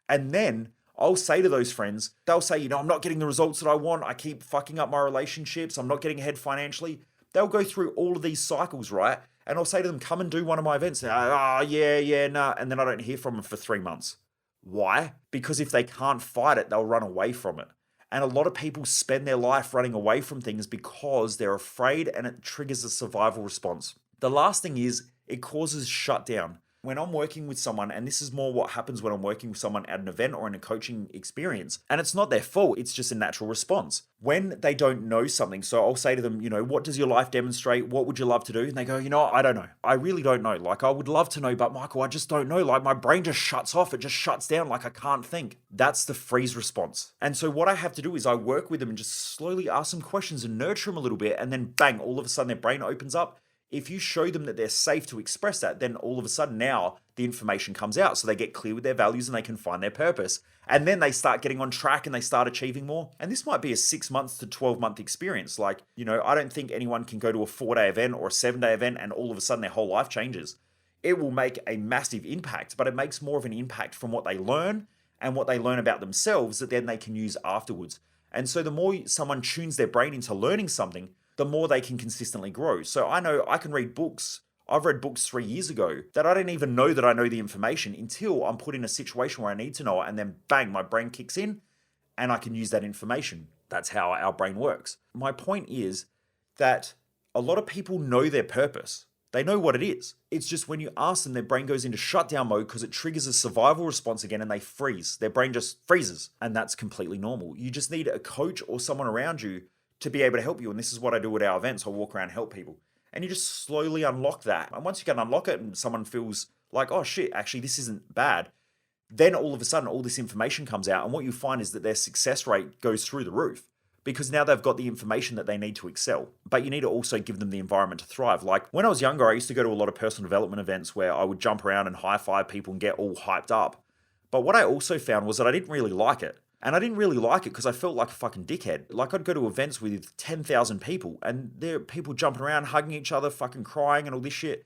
And then I'll say to those friends, they'll say, I'm not getting the results that I want. I keep fucking up my relationships. I'm not getting ahead financially. They'll go through all of these cycles, right? And I'll say to them, come and do one of my events. And nah. And then I don't hear from them for 3 months. Why? Because if they can't fight it, they'll run away from it. And a lot of people spend their life running away from things because they're afraid and it triggers a survival response. The last thing is it causes shutdown. When I'm working with someone, and this is more what happens when I'm working with someone at an event or in a coaching experience, and it's not their fault, it's just a natural response. When they don't know something, so I'll say to them, what does your life demonstrate? What would you love to do? And they go, I don't know. I really don't know. Like, I would love to know, but Michael, I just don't know. Like, my brain just shuts off. It just shuts down. Like, I can't think. That's the freeze response. And so what I have to do is I work with them and just slowly ask them questions and nurture them a little bit. And then bang, all of a sudden their brain opens up. If you show them that they're safe to express that, then all of a sudden now the information comes out. So they get clear with their values and they can find their purpose. And then they start getting on track and they start achieving more. And this might be a 6 months to 12 month experience. Like, I don't think anyone can go to a 4-day event or a 7-day event and all of a sudden their whole life changes. It will make a massive impact, but it makes more of an impact from what they learn and what they learn about themselves that then they can use afterwards. And so the more someone tunes their brain into learning something, the more they can consistently grow. So I know I can read books. I've read books 3 years ago that I didn't even know that I know the information until I'm put in a situation where I need to know it, and then bang, my brain kicks in and I can use that information. That's how our brain works. My point is that a lot of people know their purpose. They know what it is. It's just when you ask them, their brain goes into shutdown mode because it triggers a survival response again and they freeze. Their brain just freezes, and that's completely normal. You just need a coach or someone around you to be able to help you. And this is what I do at our events. I walk around and help people. And you just slowly unlock that. And once you can unlock it and someone feels like, oh shit, actually this isn't bad, then all of a sudden all this information comes out. And what you find is that their success rate goes through the roof because now they've got the information that they need to excel. But you need to also give them the environment to thrive. Like when I was younger, I used to go to a lot of personal development events where I would jump around and high five people and get all hyped up. But what I also found was that I didn't really like it. And I didn't really like it because I felt like a fucking dickhead. Like I'd go to events with 10,000 people and there are people jumping around, hugging each other, fucking crying and all this shit.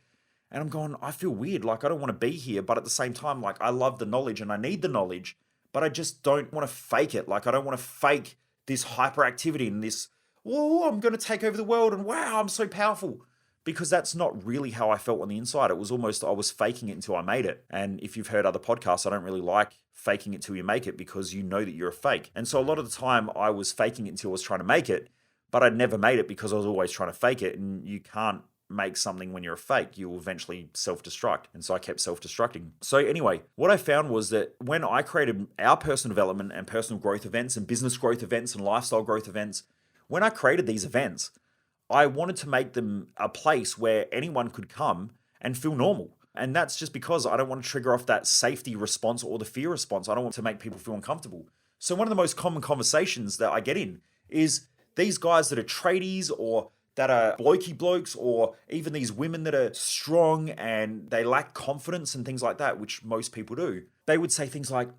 And I'm going, I feel weird. Like I don't want to be here. But at the same time, like I love the knowledge and I need the knowledge, but I just don't want to fake it. Like I don't want to fake this hyperactivity and this, whoa, I'm going to take over the world and wow, I'm so powerful. Because that's not really how I felt on the inside. It was almost I was faking it until I made it. And if you've heard other podcasts, I don't really like faking it till you make it because you know that you're a fake. And so a lot of the time I was faking it until I was trying to make it, but I never made it because I was always trying to fake it. And you can't make something when you're a fake. You will eventually self-destruct. And so I kept self-destructing. So anyway, what I found was that when I created our personal development and personal growth events and business growth events and lifestyle growth events, when I created these events, I wanted to make them a place where anyone could come and feel normal. And that's just because I don't want to trigger off that safety response or the fear response. I don't want to make people feel uncomfortable. So one of the most common conversations that I get in is these guys that are tradies or that are blokey blokes or even these women that are strong and they lack confidence and things like that, which most people do. They would say things like,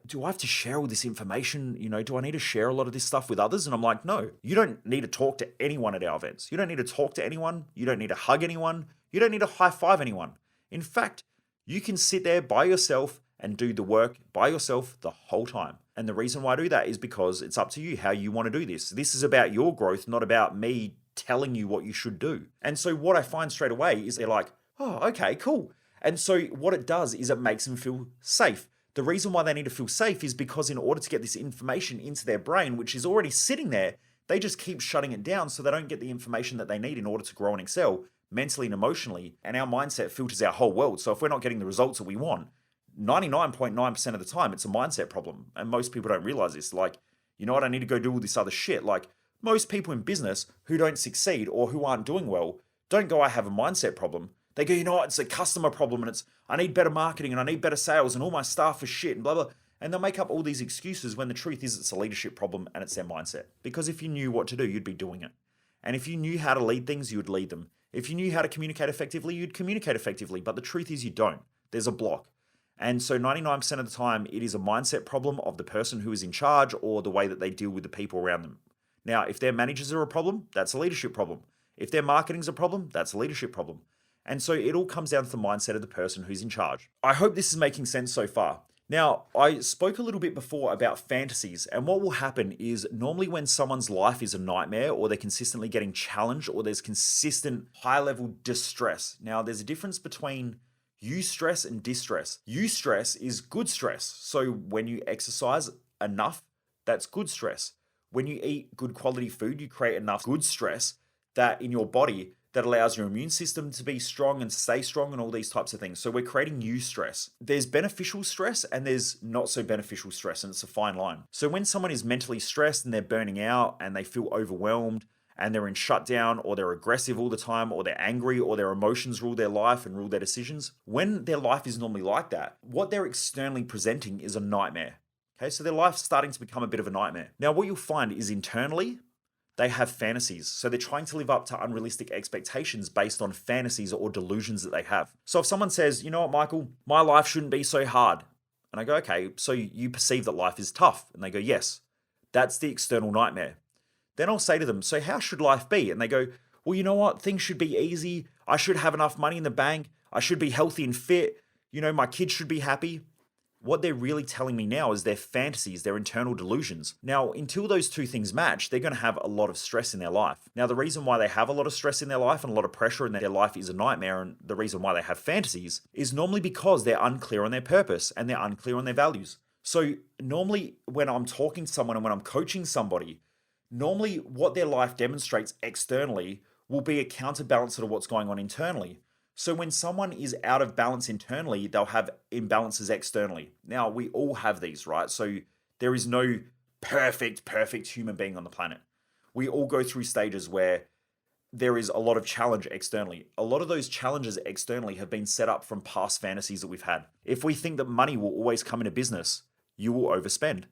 do I have to share all this information? Do I need to share a lot of this stuff with others? And I'm like, no, you don't need to talk to anyone at our events. You don't need to talk to anyone. You don't need to hug anyone. You don't need to high five anyone. In fact, you can sit there by yourself and do the work by yourself the whole time. And the reason why I do that is because it's up to you how you want to do this. This is about your growth, not about me telling you what you should do. And so what I find straight away is they're like, oh, okay, cool. And so what it does is it makes them feel safe. The reason why they need to feel safe is because in order to get this information into their brain, which is already sitting there, they just keep shutting it down so they don't get the information that they need in order to grow and excel mentally and emotionally. And our mindset filters our whole world. So if we're not getting the results that we want, 99.9% of the time, it's a mindset problem. And most people don't realize this. Like, you know what? I need to go do all this other shit. Like, most people in business who don't succeed or who aren't doing well don't go, I have a mindset problem. They go, you know what? It's a customer problem and I need better marketing and I need better sales and all my staff are shit and blah, blah. And they'll make up all these excuses when the truth is it's a leadership problem and it's their mindset. Because if you knew what to do, you'd be doing it. And if you knew how to lead things, you would lead them. If you knew how to communicate effectively, you'd communicate effectively. But the truth is you don't. There's a block. And so 99% of the time, it is a mindset problem of the person who is in charge or the way that they deal with the people around them. Now, if their managers are a problem, that's a leadership problem. If their marketing's a problem, that's a leadership problem. And so it all comes down to the mindset of the person who's in charge. I hope this is making sense so far. Now, I spoke a little bit before about fantasies, and what will happen is normally when someone's life is a nightmare or they're consistently getting challenged or there's consistent high-level distress. Now, there's a difference between eustress and distress. Eustress is good stress. So when you exercise enough, that's good stress. When you eat good quality food, you create enough good stress that in your body that allows your immune system to be strong and stay strong and all these types of things. So we're creating eustress. There's beneficial stress and there's not so beneficial stress, and it's a fine line. So when someone is mentally stressed and they're burning out and they feel overwhelmed and they're in shutdown or they're aggressive all the time or they're angry or their emotions rule their life and rule their decisions, when their life is normally like that, what they're externally presenting is a nightmare. Okay, so their life's starting to become a bit of a nightmare. Now, what you'll find is internally, they have fantasies. So they're trying to live up to unrealistic expectations based on fantasies or delusions that they have. So if someone says, you know what, Michael, my life shouldn't be so hard. And I go, okay, so you perceive that life is tough. And they go, yes, that's the external nightmare. Then I'll say to them, so how should life be? And they go, well, you know what? Things should be easy. I should have enough money in the bank. I should be healthy and fit. You know, my kids should be happy. What they're really telling me now is their fantasies, their internal delusions. Now, until those two things match, they're going to have a lot of stress in their life. Now, the reason why they have a lot of stress in their life and a lot of pressure and their life is a nightmare, and the reason why they have fantasies is normally because they're unclear on their purpose and they're unclear on their values. So normally when I'm talking to someone and when I'm coaching somebody, normally what their life demonstrates externally will be a counterbalance to what's going on internally. So when someone is out of balance internally, they'll have imbalances externally. Now, we all have these, right? So there is no perfect human being on the planet. We all go through stages where there is a lot of challenge externally. A lot of those challenges externally have been set up from past fantasies that we've had. If we think that money will always come into business, you will overspend.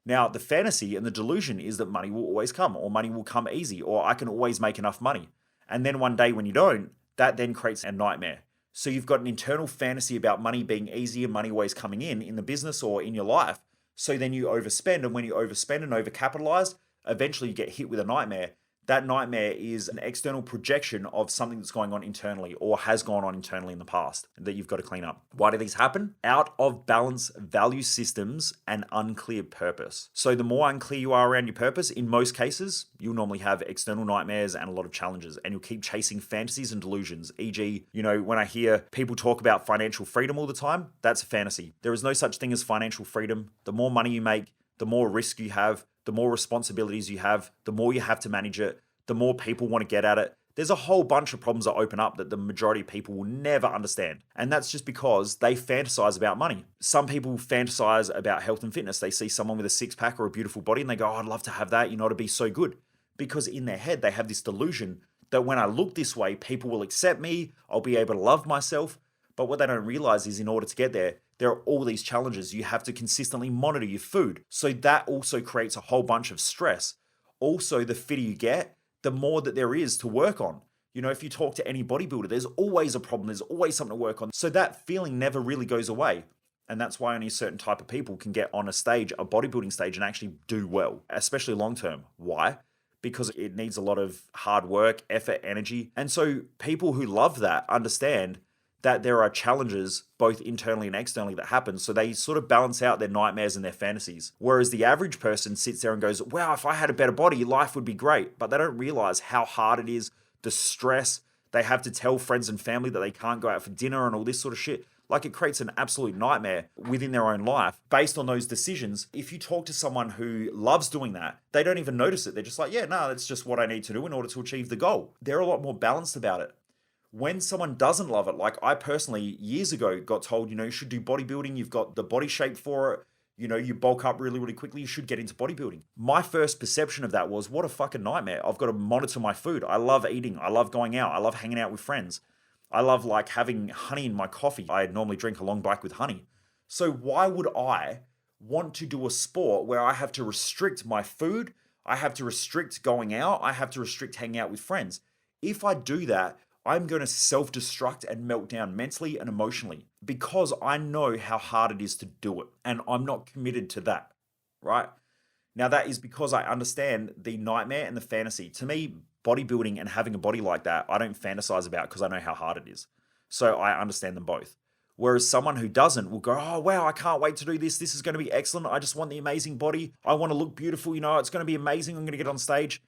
Now, the fantasy and the delusion is that money will always come, or money will come easy, or I can always make enough money. And then one day when you don't, that then creates a nightmare. So you've got an internal fantasy about money being easy and money always coming in the business or in your life. So then you overspend, and when you overspend and overcapitalize, eventually you get hit with a nightmare. That nightmare is an external projection of something that's going on internally or has gone on internally in the past that you've got to clean up. Why do these happen? Out of balance value systems and unclear purpose. So the more unclear you are around your purpose, in most cases, you'll normally have external nightmares and a lot of challenges, and you'll keep chasing fantasies and delusions. E.g., when I hear people talk about financial freedom all the time, that's a fantasy. There is no such thing as financial freedom. The more money you make, the more risk you have, the more responsibilities you have, the more you have to manage it, the more people want to get at it. There's a whole bunch of problems that open up that the majority of people will never understand. And that's just because they fantasize about money. Some people fantasize about health and fitness. They see someone with a six-pack or a beautiful body and they go, oh, I'd love to have that, to be so good. Because in their head, they have this delusion that when I look this way, people will accept me, I'll be able to love myself. But what they don't realize is in order to get there are all these challenges. You have to consistently monitor your food. So that also creates a whole bunch of stress. Also, the fitter you get, the more that there is to work on. If you talk to any bodybuilder, there's always a problem. There's always something to work on. So that feeling never really goes away. And that's why only a certain type of people can get on a bodybuilding stage, and actually do well, especially long term. Why? Because it needs a lot of hard work, effort, energy. And so people who love that understand that there are challenges both internally and externally that happen. So they sort of balance out their nightmares and their fantasies. Whereas the average person sits there and goes, wow, if I had a better body, life would be great. But they don't realize how hard it is, the stress. They have to tell friends and family that they can't go out for dinner and all this sort of shit. Like, it creates an absolute nightmare within their own life based on those decisions. If you talk to someone who loves doing that, they don't even notice it. They're just like, yeah, no, that's just what I need to do in order to achieve the goal. They're a lot more balanced about it. When someone doesn't love it, like I personally years ago got told, you should do bodybuilding, you've got the body shape for it, you bulk up really, really quickly, you should get into bodybuilding. My first perception of that was, what a fucking nightmare. I've got to monitor my food. I love eating. I love going out. I love hanging out with friends. I love like having honey in my coffee. I normally drink a long black with honey. So why would I want to do a sport where I have to restrict my food? I have to restrict going out. I have to restrict hanging out with friends. If I do that, I'm going to self-destruct and melt down mentally and emotionally because I know how hard it is to do it. And I'm not committed to that, right? Now, that is because I understand the nightmare and the fantasy. To me, bodybuilding and having a body like that, I don't fantasize about because I know how hard it is. So I understand them both. Whereas someone who doesn't will go, oh, wow, I can't wait to do this. This is going to be excellent. I just want the amazing body. I want to look beautiful. It's going to be amazing. I'm going to get on stage.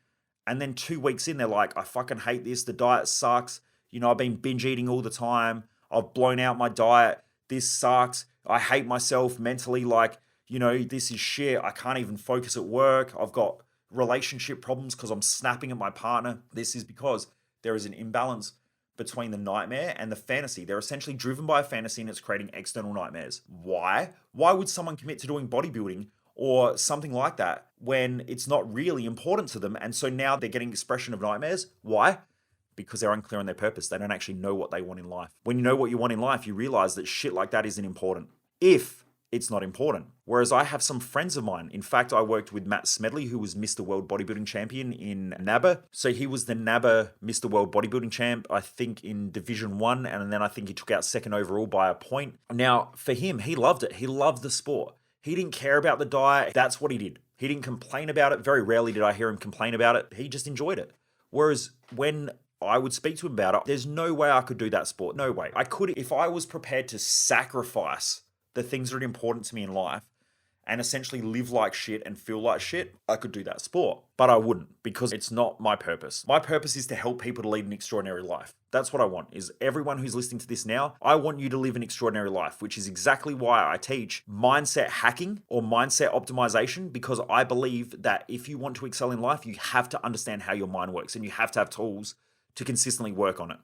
And then 2 weeks in, they're like, I fucking hate this. The diet sucks. I've been binge eating all the time. I've blown out my diet. This sucks. I hate myself mentally. Like, this is shit. I can't even focus at work. I've got relationship problems because I'm snapping at my partner. This is because there is an imbalance between the nightmare and the fantasy. They're essentially driven by a fantasy and it's creating external nightmares. Why? Why would someone commit to doing bodybuilding or something like that when it's not really important to them? And so now they're getting expression of nightmares. Why? Because they're unclear on their purpose. They don't actually know what they want in life. When you know what you want in life, you realize that shit like that isn't important. If it's not important. Whereas I have some friends of mine. In fact, I worked with Matt Smedley, who was Mr. World Bodybuilding Champion in NABBA. So he was the NABBA Mr. World Bodybuilding Champ, I think in Division 1. And then I think he took out second overall by a point. Now, for him, he loved it. He loved the sport. He didn't care about the diet. That's what he did. He didn't complain about it. Very rarely did I hear him complain about it. He just enjoyed it. Whereas when I would speak to him about it, there's no way I could do that sport. No way. I could, if I was prepared to sacrifice the things that are important to me in life and essentially live like shit and feel like shit, I could do that sport. But I wouldn't because it's not my purpose. My purpose is to help people to lead an extraordinary life. That's what I want, is everyone who's listening to this now, I want you to live an extraordinary life, which is exactly why I teach mindset hacking or mindset optimization, because I believe that if you want to excel in life, you have to understand how your mind works and you have to have tools to consistently work on it,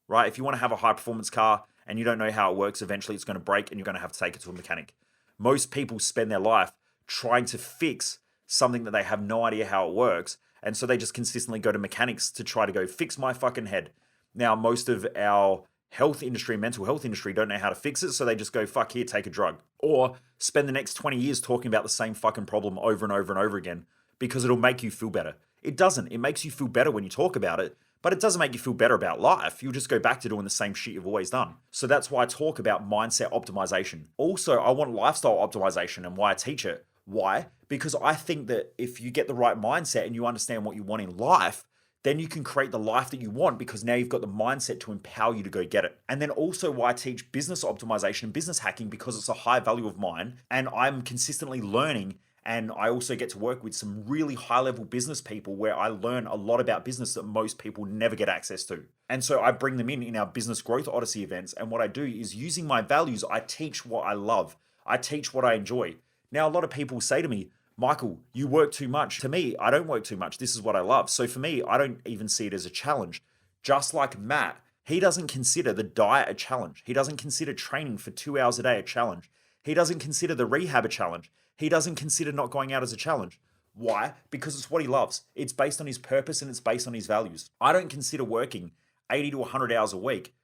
right? If you want to have a high performance car and you don't know how it works, eventually it's going to break and you're going to have to take it to a mechanic. Most people spend their life trying to fix something that they have no idea how it works. And so they just consistently go to mechanics to try to go fix my fucking head. Now, most of our health industry, mental health industry don't know how to fix it. So they just go, fuck, here, take a drug. Or spend the next 20 years talking about the same fucking problem over and over and over again because it'll make you feel better. It doesn't. It makes you feel better when you talk about it, but it doesn't make you feel better about life. You'll just go back to doing the same shit you've always done. So that's why I talk about mindset optimization. Also, I want lifestyle optimization and why I teach it. Why? Because I think that if you get the right mindset and you understand what you want in life, then you can create the life that you want because now you've got the mindset to empower you to go get it. And then also why I teach business optimization and business hacking, because it's a high value of mine and I'm consistently learning. And I also get to work with some really high-level business people where I learn a lot about business that most people never get access to. And so I bring them in our Business Growth Odyssey events. And what I do is, using my values, I teach what I love. I teach what I enjoy. Now, a lot of people say to me, Michael, you work too much. To me, I don't work too much. This is what I love. So for me, I don't even see it as a challenge. Just like Matt, he doesn't consider the diet a challenge. He doesn't consider training for 2 hours a day a challenge. He doesn't consider the rehab a challenge. He doesn't consider not going out as a challenge. Why? Because it's what he loves. It's based on his purpose and it's based on his values. I don't consider working 80 to 100 hours a week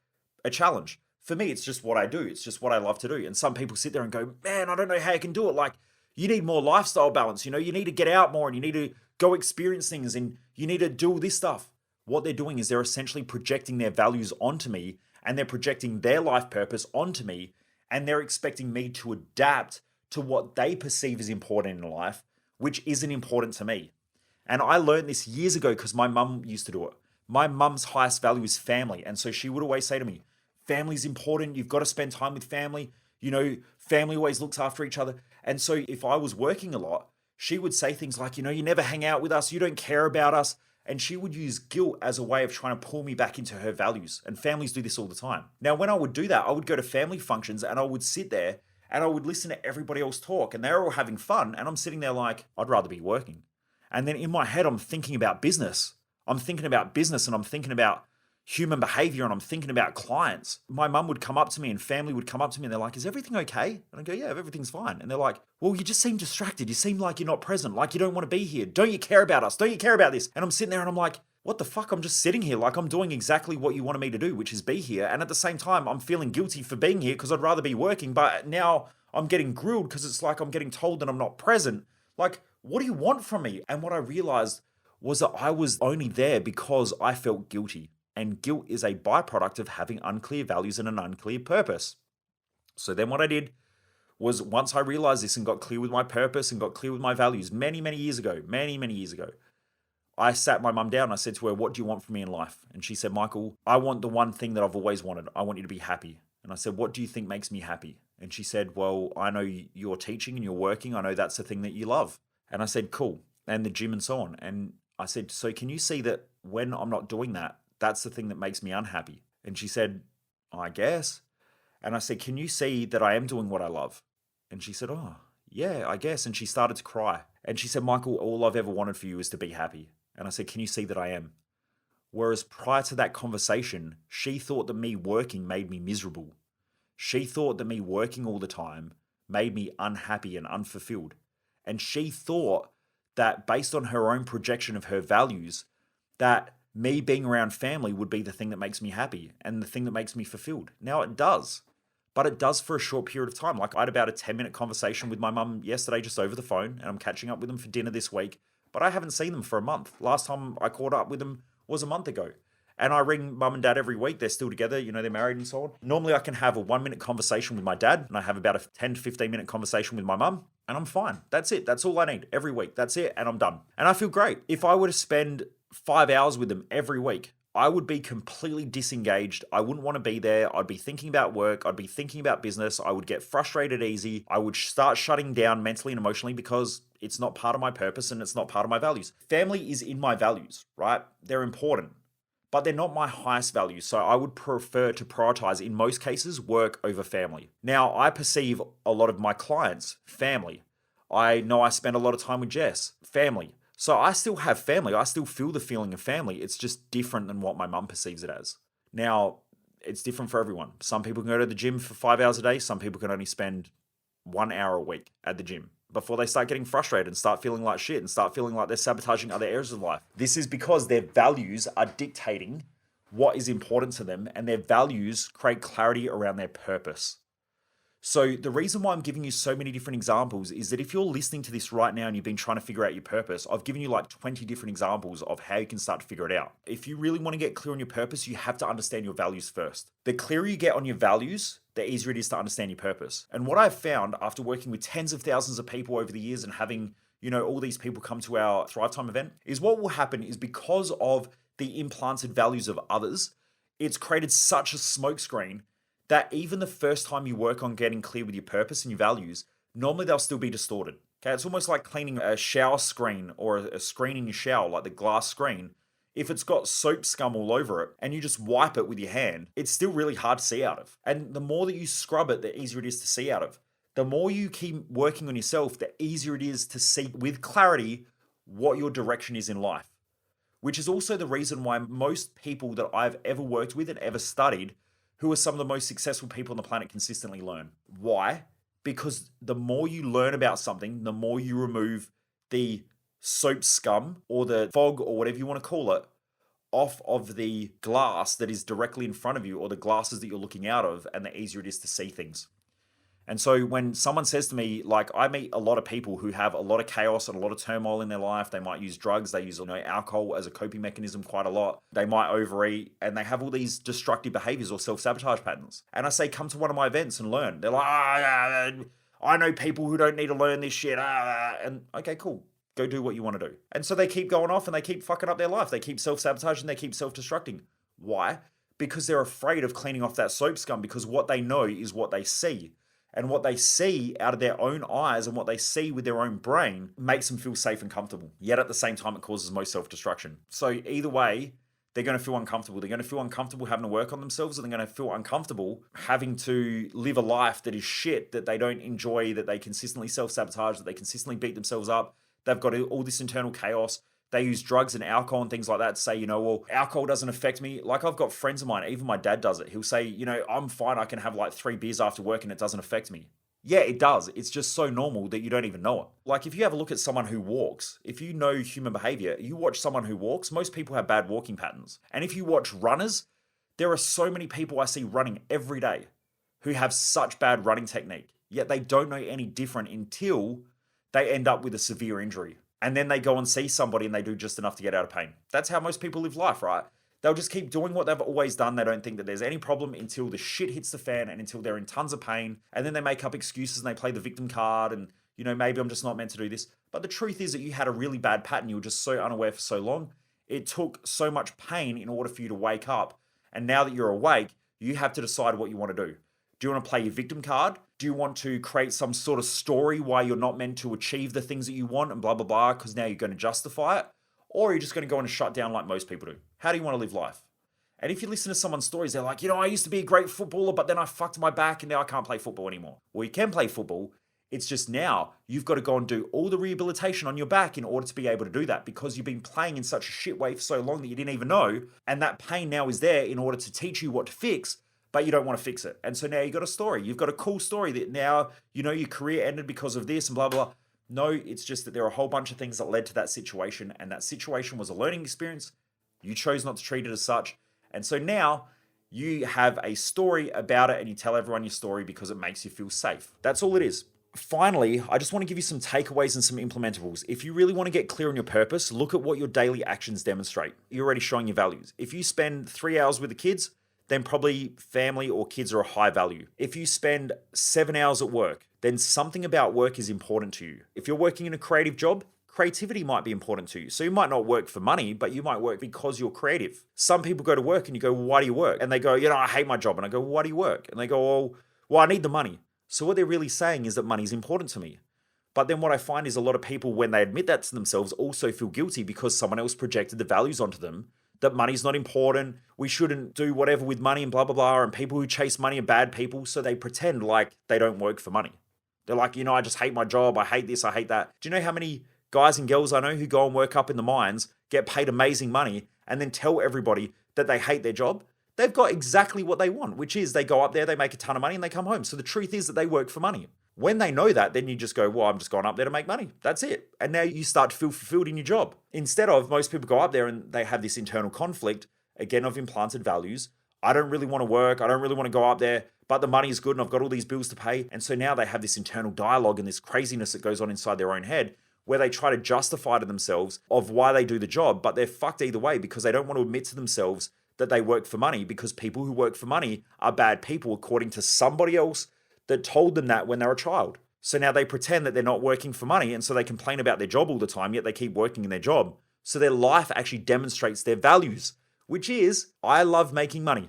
a challenge. For me, it's just what I do. It's just what I love to do. And some people sit there and go, man, I don't know how you can do it. Like, you need more lifestyle balance. You need to get out more and you need to go experience things and you need to do all this stuff. What they're doing is they're essentially projecting their values onto me and they're projecting their life purpose onto me and they're expecting me to adapt to what they perceive as important in life, which isn't important to me. And I learned this years ago because my mum used to do it. My mum's highest value is family. And so she would always say to me, family's important. You've got to spend time with family. Family always looks after each other. And so if I was working a lot, she would say things like, you never hang out with us. You don't care about us. And she would use guilt as a way of trying to pull me back into her values. And families do this all the time. Now, when I would do that, I would go to family functions and I would sit there and I would listen to everybody else talk. And they're all having fun. And I'm sitting there like, I'd rather be working. And then in my head, I'm thinking about business. I'm thinking about business and I'm thinking about human behavior and I'm thinking about clients. My mum would come up to me and family would come up to me and they're like, is everything okay? And I go, yeah, everything's fine. And they're like, well, you just seem distracted. You seem like you're not present, like you don't want to be here. Don't you care about us? Don't you care about this? And I'm sitting there and I'm like, what the fuck? I'm just sitting here like I'm doing exactly what you wanted me to do, which is be here. And at the same time, I'm feeling guilty for being here because I'd rather be working. But now I'm getting grilled because it's like I'm getting told that I'm not present. Like, what do you want from me? And what I realized was that I was only there because I felt guilty. And guilt is a byproduct of having unclear values and an unclear purpose. So then what I did was, once I realized this and got clear with my purpose and got clear with my values many years ago, I sat my mum down. I said to her, what do you want from me in life? And she said, Michael, I want the one thing that I've always wanted. I want you to be happy. And I said, what do you think makes me happy? And she said, well, I know you're teaching and you're working. I know that's the thing that you love. And I said, cool. And the gym and so on. And I said, so can you see that when I'm not doing that, that's the thing that makes me unhappy? And she said, I guess. And I said, can you see that I am doing what I love? And she said, oh, yeah, I guess. And she started to cry. And she said, Michael, all I've ever wanted for you is to be happy. And I said, can you see that I am? Whereas prior to that conversation, she thought that me working made me miserable. She thought that me working all the time made me unhappy and unfulfilled. And she thought that based on her own projection of her values, that me being around family would be the thing that makes me happy and the thing that makes me fulfilled. Now it does, but it does for a short period of time. Like I had about a 10-minute conversation with my mum yesterday just over the phone, and I'm catching up with them for dinner this week, but I haven't seen them for a month. Last time I caught up with them was a month ago. And I ring mum and dad every week. They're still together, they're married and so on. Normally I can have a 1-minute conversation with my dad, and I have about a 10 to 15-minute conversation with my mum, and I'm fine. That's it. That's all I need every week. That's it, and I'm done. And I feel great. If I were to spend 5 hours with them every week, I would be completely disengaged. I wouldn't want to be there. I'd be thinking about work. I'd be thinking about business. I would get frustrated easy. I would start shutting down mentally and emotionally because it's not part of my purpose and it's not part of my values. Family is in my values, right? They're important, but they're not my highest values. So I would prefer to prioritize, in most cases, work over family. Now, I perceive a lot of my clients family. I know I spend a lot of time with Jess, family. So I still have family. I still feel the feeling of family. It's just different than what my mum perceives it as. Now, it's different for everyone. Some people can go to the gym for 5 hours a day. Some people can only spend 1 hour a week at the gym before they start getting frustrated and start feeling like shit and start feeling like they're sabotaging other areas of life. This is because their values are dictating what is important to them, and their values create clarity around their purpose. So the reason why I'm giving you so many different examples is that if you're listening to this right now and you've been trying to figure out your purpose, I've given you like 20 different examples of how you can start to figure it out. If you really want to get clear on your purpose, you have to understand your values first. The clearer you get on your values, the easier it is to understand your purpose. And what I've found after working with tens of thousands of people over the years and having, all these people come to our Thrive Time event, is what will happen is because of the implanted values of others, it's created such a smokescreen that even the first time you work on getting clear with your purpose and your values, normally they'll still be distorted. Okay, it's almost like cleaning a shower screen or a screen in your shower, like the glass screen. If it's got soap scum all over it and you just wipe it with your hand, it's still really hard to see out of. And the more that you scrub it, the easier it is to see out of. The more you keep working on yourself, the easier it is to see with clarity what your direction is in life. Which is also the reason why most people that I've ever worked with and ever studied, who are some of the most successful people on the planet, consistently learn. Why? Because the more you learn about something, the more you remove the soap scum or the fog or whatever you want to call it off of the glass that is directly in front of you or the glasses that you're looking out of, and the easier it is to see things. And so when someone says to me, like, I meet a lot of people who have a lot of chaos and a lot of turmoil in their life. They might use drugs. They use alcohol as a coping mechanism quite a lot. They might overeat, and they have all these destructive behaviors or self-sabotage patterns. And I say, come to one of my events and learn. They're like, I know people who don't need to learn this shit. And okay, cool. Go do what you want to do. And so they keep going off and they keep fucking up their life. They keep self-sabotaging. They keep self-destructing. Why? because they're afraid of cleaning off that soap scum, because what they know is what they see. And what they see out of their own eyes and what they see with their own brain makes them feel safe and comfortable. Yet at the same time, it causes most self-destruction. So either way, they're going to feel uncomfortable. They're going to feel uncomfortable having to work on themselves, or they're going to feel uncomfortable having to live a life that is shit, that they don't enjoy, that they consistently self-sabotage, that they consistently beat themselves up. They've got all this internal chaos. They use drugs and alcohol and things like that to say, well, alcohol doesn't affect me. Like, I've got friends of mine, even my dad does it. He'll say, I'm fine. I can have like 3 beers after work and it doesn't affect me. Yeah, it does. It's just so normal that you don't even know it. Like, if you have a look at someone who walks, if you know human behavior, you watch someone who walks, most people have bad walking patterns. And if you watch runners, there are so many people I see running every day who have such bad running technique, yet they don't know any different until they end up with a severe injury. And then they go and see somebody and they do just enough to get out of pain. That's how most people live life, right? They'll just keep doing what they've always done. They don't think that there's any problem until the shit hits the fan and until they're in tons of pain. And then they make up excuses and they play the victim card and, maybe I'm just not meant to do this. But the truth is that you had a really bad pattern. You were just so unaware for so long. It took so much pain in order for you to wake up. And now that you're awake, you have to decide what you want to do. Do you want to play your victim card? Do you want to create some sort of story why you're not meant to achieve the things that you want and blah, blah, blah, because now you're going to justify it? Or are you just going to go and shut down like most people do? How do you want to live life? And if you listen to someone's stories, they're like, I used to be a great footballer, but then I fucked my back and now I can't play football anymore. Well, you can play football. It's just now you've got to go and do all the rehabilitation on your back in order to be able to do that, because you've been playing in such a shit way for so long that you didn't even know. And that pain now is there in order to teach you what to fix, but you don't want to fix it. And so now you've got a story. You've got a cool story that now, your career ended because of this and blah, blah, blah. No, it's just that there are a whole bunch of things that led to that situation, and that situation was a learning experience. You chose not to treat it as such. And so now you have a story about it and you tell everyone your story because it makes you feel safe. That's all it is. Finally, I just want to give you some takeaways and some implementables. If you really want to get clear on your purpose, look at what your daily actions demonstrate. You're already showing your values. If you spend 3 hours with the kids, then probably family or kids are a high value. If you spend 7 hours at work, then something about work is important to you. If you're working in a creative job, creativity might be important to you. So you might not work for money, but you might work because you're creative. Some people go to work and you go, well, why do you work? And they go, I hate my job. And I go, well, why do you work? And they go, well, I need the money. So what they're really saying is that money is important to me. But then what I find is a lot of people, when they admit that to themselves, also feel guilty because someone else projected the values onto them, that money's not important, we shouldn't do whatever with money and blah, blah, blah, and people who chase money are bad people, so they pretend like they don't work for money. They're like, I just hate my job, I hate this, I hate that. Do you know how many guys and girls I know who go and work up in the mines, get paid amazing money, and then tell everybody that they hate their job? They've got exactly what they want, which is they go up there, they make a ton of money, and they come home. So the truth is that they work for money. When they know that, then you just go, well, I'm just going up there to make money. That's it. And now you start to feel fulfilled in your job. Instead of, most people go up there and they have this internal conflict, again, of implanted values. I don't really want to work. I don't really want to go up there, but the money is good and I've got all these bills to pay. And so now they have this internal dialogue and this craziness that goes on inside their own head where they try to justify to themselves of why they do the job, but they're fucked either way because they don't want to admit to themselves that they work for money, because people who work for money are bad people according to somebody else that told them that when they were a child. So now they pretend that they're not working for money, and so they complain about their job all the time, yet they keep working in their job. So their life actually demonstrates their values, which is, I love making money.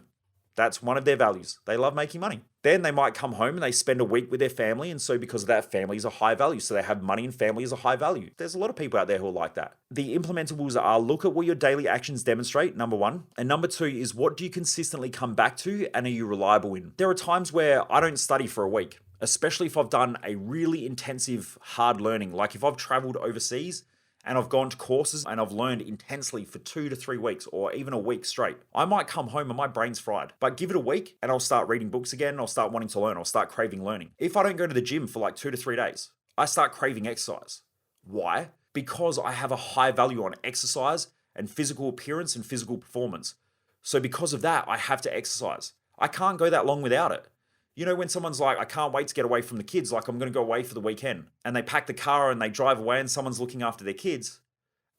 That's one of their values. They love making money. Then they might come home and they spend a week with their family, and so because of that, family is a high value. So they have money and family is a high value. There's a lot of people out there who are like that. The implementables are, look at what your daily actions demonstrate, number one. And number two is, what do you consistently come back to and are you reliable in? There are times where I don't study for a week, especially if I've done a really intensive, hard learning. Like if I've traveled overseas and I've gone to courses and I've learned intensely for 2 to 3 weeks or even a week straight, I might come home and my brain's fried. But give it a week and I'll start reading books again. I'll start wanting to learn. I'll start craving learning. If I don't go to the gym for like 2 to 3 days, I start craving exercise. Why? Because I have a high value on exercise and physical appearance and physical performance. So because of that, I have to exercise. I can't go that long without it. You know, when someone's like, I can't wait to get away from the kids, like I'm going to go away for the weekend, and they pack the car and they drive away and someone's looking after their kids.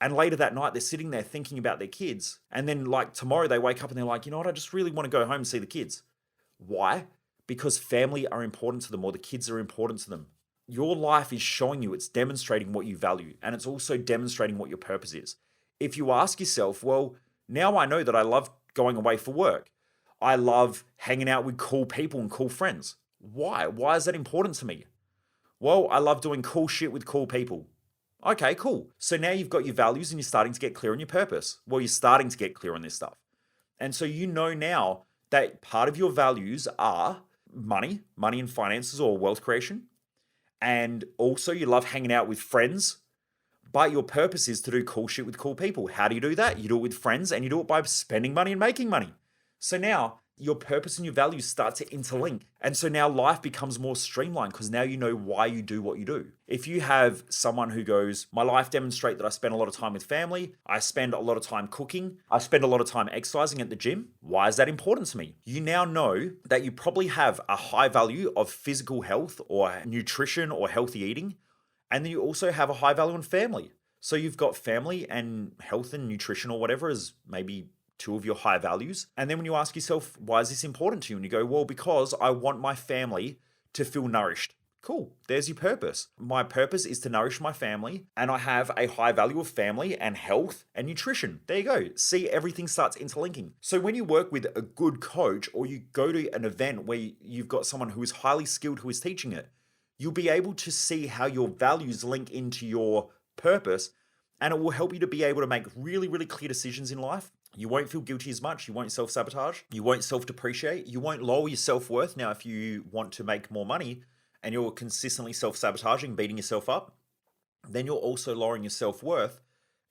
And later that night, they're sitting there thinking about their kids. And then like tomorrow they wake up and they're like, you know what? I just really want to go home and see the kids. Why? Because family are important to them, or the kids are important to them. Your life is showing you, it's demonstrating what you value. And it's also demonstrating what your purpose is. If you ask yourself, well, now I know that I love going away for work. I love hanging out with cool people and cool friends. Why? Why is that important to me? Well, I love doing cool shit with cool people. Okay, cool. So now you've got your values and you're starting to get clear on your purpose. Well, you're starting to get clear on this stuff. And so you know now that part of your values are money and finances or wealth creation. And also you love hanging out with friends, but your purpose is to do cool shit with cool people. How do you do that? You do it with friends and you do it by spending money and making money. So now your purpose and your values start to interlink. And so now life becomes more streamlined because now you know why you do what you do. If you have someone who goes, my life demonstrates that I spend a lot of time with family, I spend a lot of time cooking, I spend a lot of time exercising at the gym. Why is that important to me? You now know that you probably have a high value of physical health or nutrition or healthy eating. And then you also have a high value in family. So you've got family and health and nutrition or whatever as maybe two of your high values. And then when you ask yourself, why is this important to you? And you go, well, because I want my family to feel nourished. Cool. There's your purpose. My purpose is to nourish my family, and I have a high value of family and health and nutrition. There you go. See, everything starts interlinking. So when you work with a good coach or you go to an event where you've got someone who is highly skilled who is teaching it, you'll be able to see how your values link into your purpose, and it will help you to be able to make really, really clear decisions in life. You won't feel guilty as much. You won't self-sabotage. You won't self-depreciate. You won't lower your self-worth. Now, if you want to make more money and you're consistently self-sabotaging, beating yourself up, then you're also lowering your self-worth.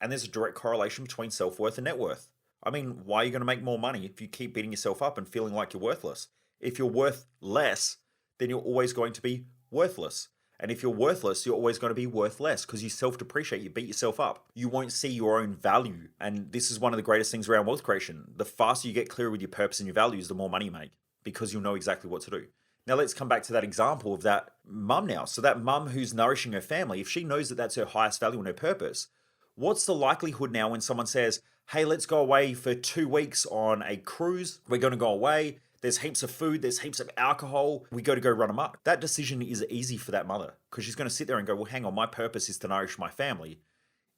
And there's a direct correlation between self-worth and net worth. I mean, why are you going to make more money if you keep beating yourself up and feeling like you're worthless? If you're worth less, then you're always going to be worthless. And if you're worthless, you're always going to be worth less because you self-depreciate, you beat yourself up. You won't see your own value. And this is one of the greatest things around wealth creation. The faster you get clear with your purpose and your values, the more money you make because you'll know exactly what to do. Now let's come back to that example of that mum now. So that mum who's nourishing her family, if she knows that that's her highest value and her purpose, what's the likelihood now when someone says, hey, let's go away for 2 weeks on a cruise. We're going to go away. There's heaps of food, there's heaps of alcohol. We go run amok. That decision is easy for that mother because she's going to sit there and go, well, hang on, my purpose is to nourish my family.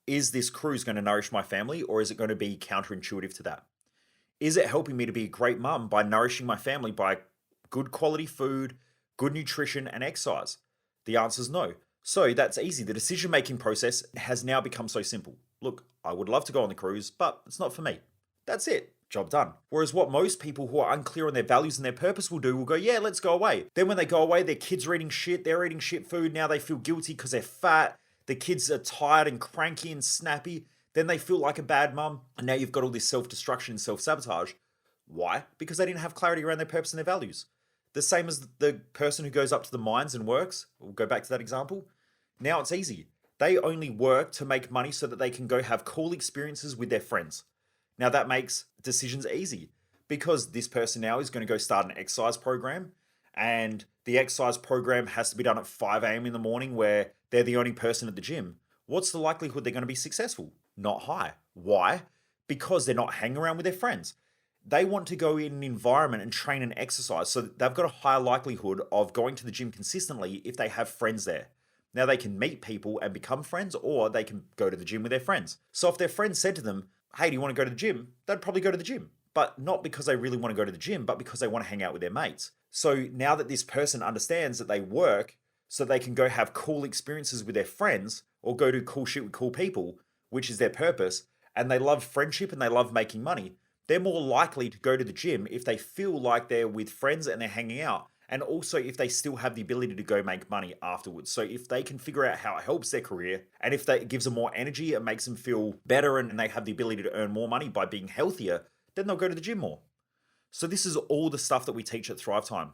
Is this cruise going to nourish my family or is it going to be counterintuitive to that? Is it helping me to be a great mum by nourishing my family by good quality food, good nutrition and exercise? The answer is no. So that's easy. The decision-making process has now become so simple. Look, I would love to go on the cruise, but it's not for me. That's it. Job done. Whereas what most people who are unclear on their values and their purpose will do will go, yeah, let's go away. Then when they go away, their kids are eating shit, they're eating shit food. Now they feel guilty because they're fat. The kids are tired and cranky and snappy. Then they feel like a bad mum. And now you've got all this self-destruction and self-sabotage. Why? Because they didn't have clarity around their purpose and their values. The same as the person who goes up to the mines and works. We'll go back to that example. Now it's easy. They only work to make money so that they can go have cool experiences with their friends. Now that makes decisions easy because this person now is going to go start an exercise program and the exercise program has to be done at 5 a.m. in the morning where they're the only person at the gym. What's the likelihood they're going to be successful? Not high. Why? Because they're not hanging around with their friends. They want to go in an environment and train and exercise. So they've got a higher likelihood of going to the gym consistently if they have friends there. Now they can meet people and become friends or they can go to the gym with their friends. So if their friends said to them, hey, do you want to go to the gym? They'd probably go to the gym, but not because they really want to go to the gym, but because they want to hang out with their mates. So now that this person understands that they work so they can go have cool experiences with their friends or go do cool shit with cool people, which is their purpose, and they love friendship and they love making money, they're more likely to go to the gym if they feel like they're with friends and they're hanging out. And also if they still have the ability to go make money afterwards. So if they can figure out how it helps their career and if it gives them more energy, it makes them feel better and they have the ability to earn more money by being healthier, then they'll go to the gym more. So this is all the stuff that we teach at Thrive Time.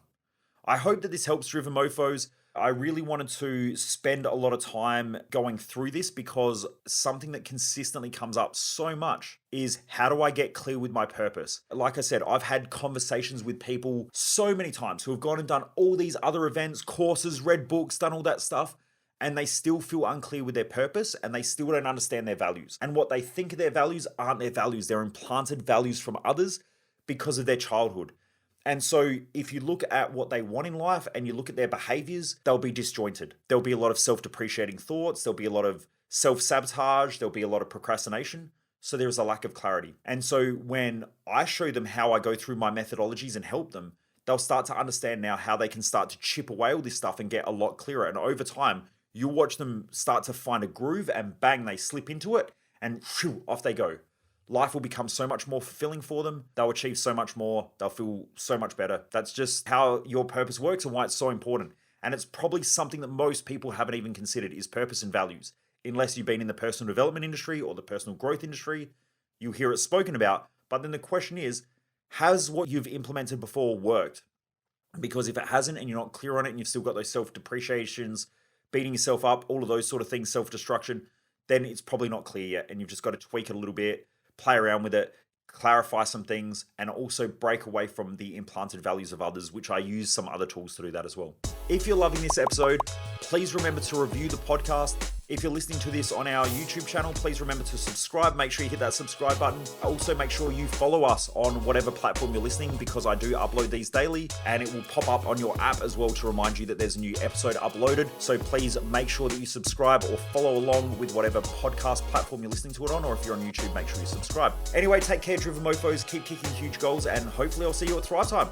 I hope that this helps Driven Mofos. I really wanted to spend a lot of time going through this because something that consistently comes up so much is how do I get clear with my purpose? Like I said, I've had conversations with people so many times who have gone and done all these other events, courses, read books, done all that stuff, and they still feel unclear with their purpose and they still don't understand their values. And what they think of their values aren't their values. They're implanted values from others because of their childhood. And so if you look at what they want in life and you look at their behaviors, they'll be disjointed. There'll be a lot of self-depreciating thoughts. There'll be a lot of self-sabotage. There'll be a lot of procrastination So there is a lack of clarity. And so when I show them how I go through my methodologies and help them, they'll start to understand now how they can start to chip away all this stuff and get a lot clearer. And over time, you'll watch them start to find a groove and bang, they slip into it and phew, off they go. Life will become so much more fulfilling for them. They'll achieve so much more. They'll feel so much better. That's just how your purpose works and why it's so important. And it's probably something that most people haven't even considered is purpose and values. Unless you've been in the personal development industry or the personal growth industry, you'll hear it spoken about. But then the question is, has what you've implemented before worked? Because if it hasn't and you're not clear on it and you've still got those self-depreciations, beating yourself up, all of those sort of things, self-destruction, then it's probably not clear yet. And you've just got to tweak it a little bit, play around with it, clarify some things, and also break away from the implanted values of others, which I use some other tools to do that as well. If you're loving this episode, please remember to review the podcast. If you're listening to this on our YouTube channel, please remember to subscribe. Make sure you hit that subscribe button. Also, make sure you follow us on whatever platform you're listening, because I do upload these daily, and it will pop up on your app as well to remind you that there's a new episode uploaded. So please make sure that you subscribe or follow along with whatever podcast platform you're listening to it on, or if you're on YouTube, make sure you subscribe. Anyway, take care, Driven Mofos. Keep kicking huge goals, and hopefully I'll see you at Thrive Time.